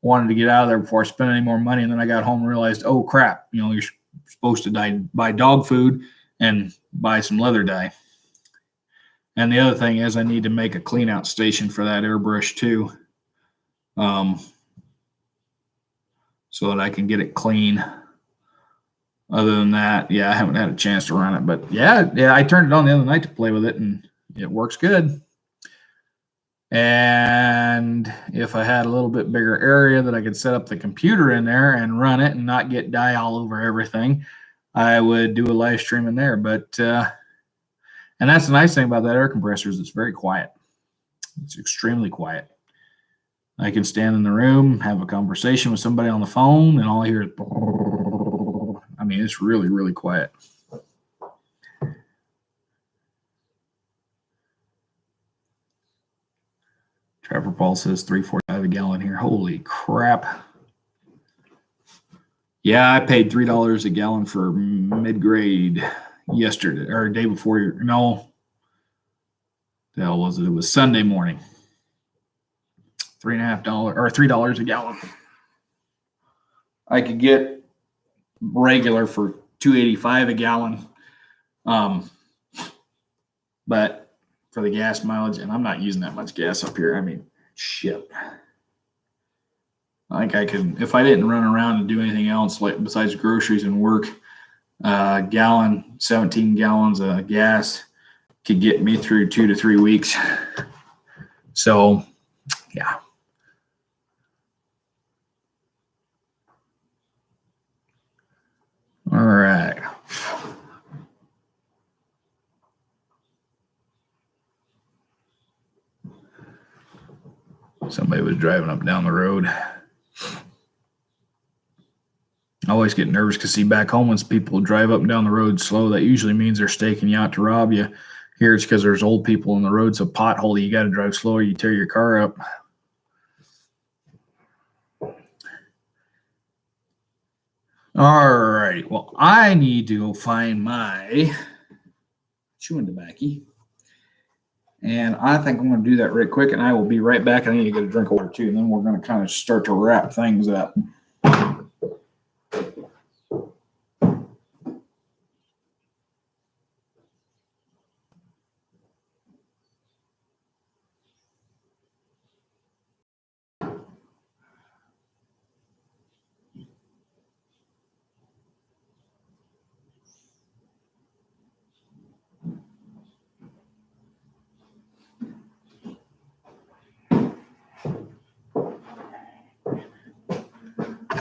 wanted to get out of there before I spent any more money. And then I got home and realized, oh crap, you're supposed to buy dog food and buy some leather dye. And the other thing is, I need to make a clean out station for that airbrush too. So that I can get it clean. Other than that, yeah, I haven't had a chance to run it, but yeah, I turned it on the other night to play with it, and it works good. And if I had a little bit bigger area that I could set up the computer in there and run it and not get dye all over everything, I would do a live stream in there. But and that's the nice thing about that air compressor is it's very quiet. It's extremely quiet. I can stand in the room, have a conversation with somebody on the phone, and all I hear is, I mean, it's really, really quiet. Trapper Paul says $3.45 a gallon here. Holy crap. Yeah, I paid $3 a gallon for mid-grade yesterday, or day before. No, the hell was it? It was Sunday morning. $3 a gallon. I could get regular for $2.85 a gallon. But for the gas mileage, and I'm not using that much gas up here. I mean, shit. I think I could, if I didn't run around and do anything else like besides groceries and work, 17 gallons of gas could get me through 2 to 3 weeks. So, yeah. All right. Somebody was driving up down the road. I always get nervous because see back home when people drive up and down the road slow, that usually means they're staking you out to rob you. Here it's because there's old people on the road, so pothole, you got to drive slower, you tear your car up. All right. Well, I need to go find my chewing tobacco. And I think I'm going to do that right quick, and I will be right back. I need to get a drink of water too, and then we're going to kind of start to wrap things up.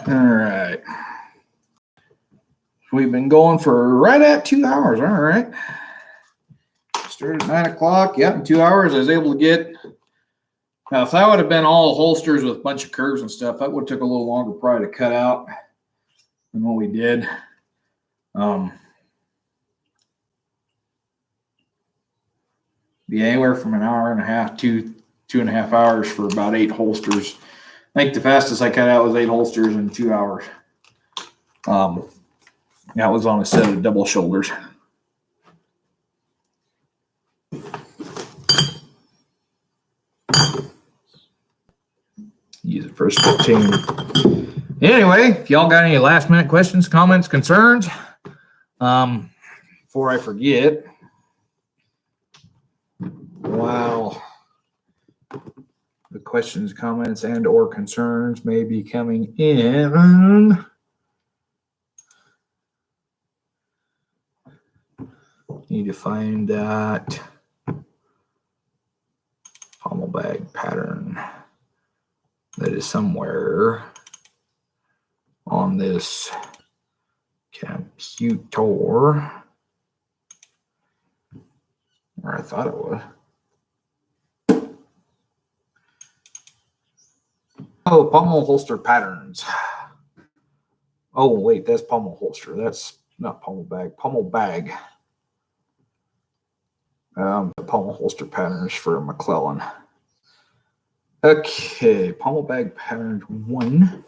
All right. We've been going for right at 2 hours. All right. Started at 9 o'clock. Yep, in 2 hours, I was able to get. Now, if that would have been all holsters with a bunch of curves and stuff, that would have took a little longer probably to cut out than what we did. Be anywhere from an hour and a half to 2.5 hours for about 8 holsters. I think the fastest I cut out was 8 holsters in 2 hours. That was on a set of double shoulders. Use it for a 15. Anyway, if y'all got any last minute questions, comments, concerns, before I forget, wow, the questions, comments, and or concerns may be coming in. Need to find that pommel bag pattern that is somewhere on this computer, or I thought it was. Oh, pommel holster patterns. Oh, wait, that's pommel holster. That's not pommel bag. Pommel bag. The pommel holster patterns for McClellan. Okay, pommel bag pattern 1.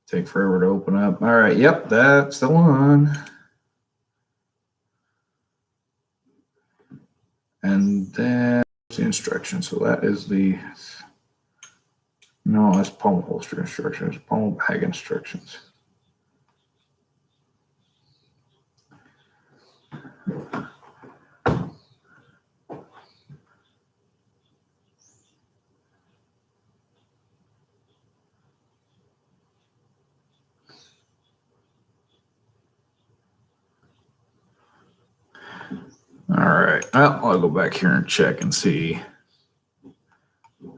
Take forever to open up. All right, yep, that's the one. And then the instructions. So that is the, no, that's pommel holster instructions, pommel bag instructions. All right, well, I'll go back here and check and see.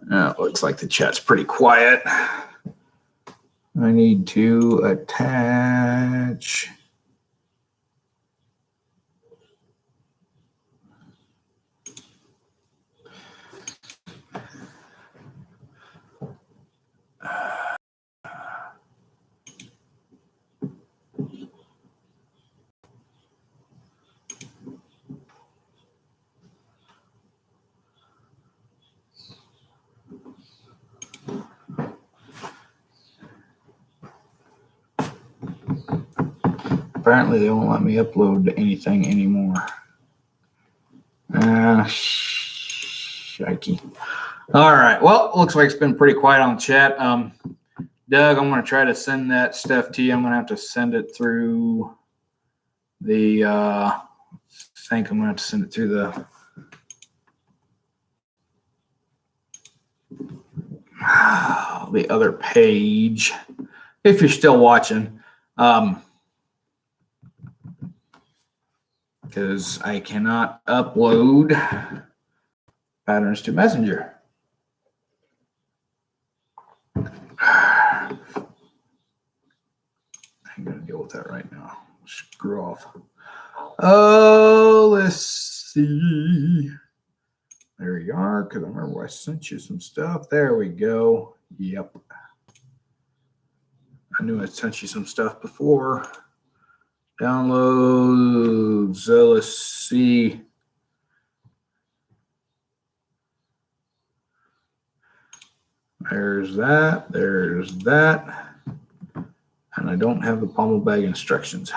It looks like the chat's pretty quiet. I need to attach. Apparently they won't let me upload anything anymore. Shikey. All right. Well, looks like it's been pretty quiet on the chat. Doug, I'm going to try to send that stuff to you. I'm going to have to send it through the, I think I'm going to have to send it through the other page, if you're still watching. Because I cannot upload patterns to Messenger. I'm going to deal with that right now. Screw off. Oh, let's see. There you are, because I remember I sent you some stuff. There we go. Yep. I knew I sent you some stuff before. Downloads. Let's see. There's that. There's that. And I don't have the pommel bag instructions.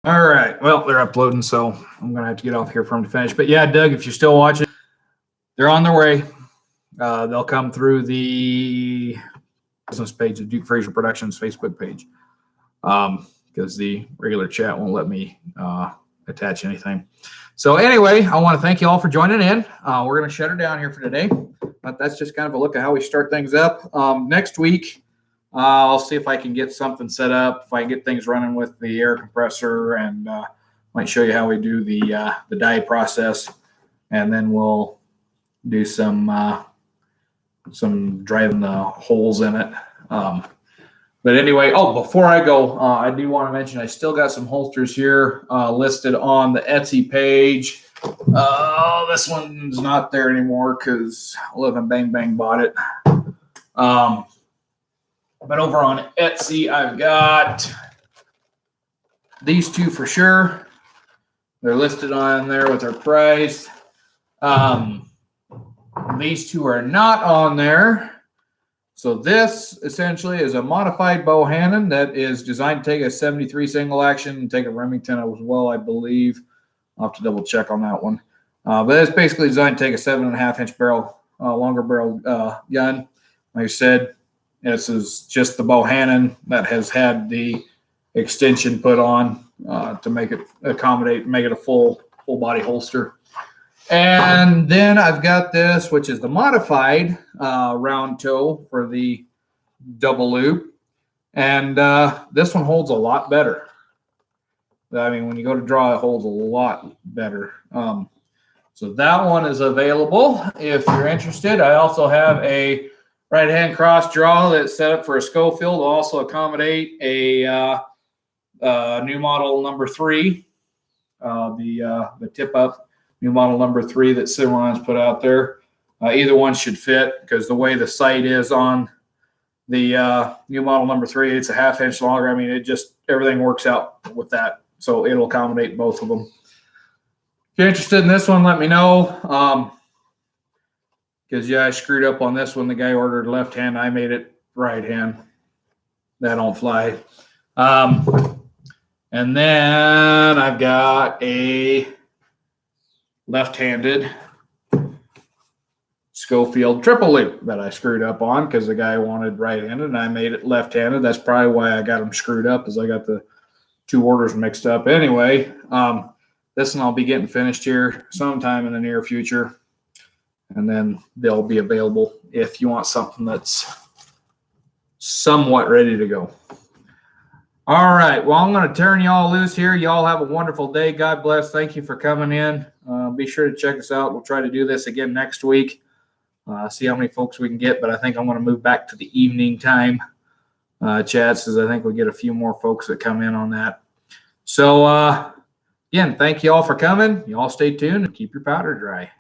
All right. Well, they're uploading, so I'm going to have to get off here for them to finish. But yeah, Doug, if you're still watching, they're on their way. They'll come through the business page, the Duke Fraser Productions Facebook page, because the regular chat won't let me attach anything. So anyway, I want to thank you all for joining in. We're going to shut her down here for today. But that's just kind of a look at how we start things up. Next week, I'll see if I can get something set up, if I can get things running with the air compressor, and might show you how we do the dye process, and then we'll do some driving the holes in it. But anyway, before I go, I do want to mention I still got some holsters here listed on the Etsy page. This one's not there anymore because Live and Bang Bang bought it. But over on Etsy, I've got these two for sure. They're listed on there with their price. These two are not on there. So this essentially is a modified Bohannon that is designed to take a 73 single action and take a Remington as well, I believe. I'll have to double check on that one. But it's basically designed to take a 7.5-inch barrel, longer barrel gun. Like I said, this is just the Bohannon that has had the extension put on to make it accommodate, make it a full body holster. And then I've got this, which is the modified round toe for the double loop. And this one holds a lot better. I mean, when you go to draw, it holds a lot better. So that one is available if you're interested. I also have a right-hand cross draw that's set up for a Schofield to also accommodate a new model number 3, the tip-up new model number 3 that Cimarron's put out there. Either one should fit because the way the sight is on the new model number 3, it's a 1/2 inch longer. I mean, it just, everything works out with that. So it'll accommodate both of them. If you're interested in this one, let me know. Because, yeah, I screwed up on this one. The guy ordered left hand. I made it right hand. That don't fly. And then I've got a left-handed Schofield triple loop that I screwed up on because the guy wanted right-handed and I made it left-handed. That's probably why I got them screwed up, is I got the 2 orders mixed up. Anyway, this one I'll be getting finished here sometime in the near future. And then they'll be available if you want something that's somewhat ready to go. All right. Well, I'm going to turn y'all loose here. Y'all have a wonderful day. God bless. Thank you for coming in. Be sure to check us out. We'll try to do this again next week. See how many folks we can get, but I think I'm going to move back to the evening time. Chad says I think we'll get a few more folks that come in on that. So, again, thank you all for coming. You all stay tuned and keep your powder dry.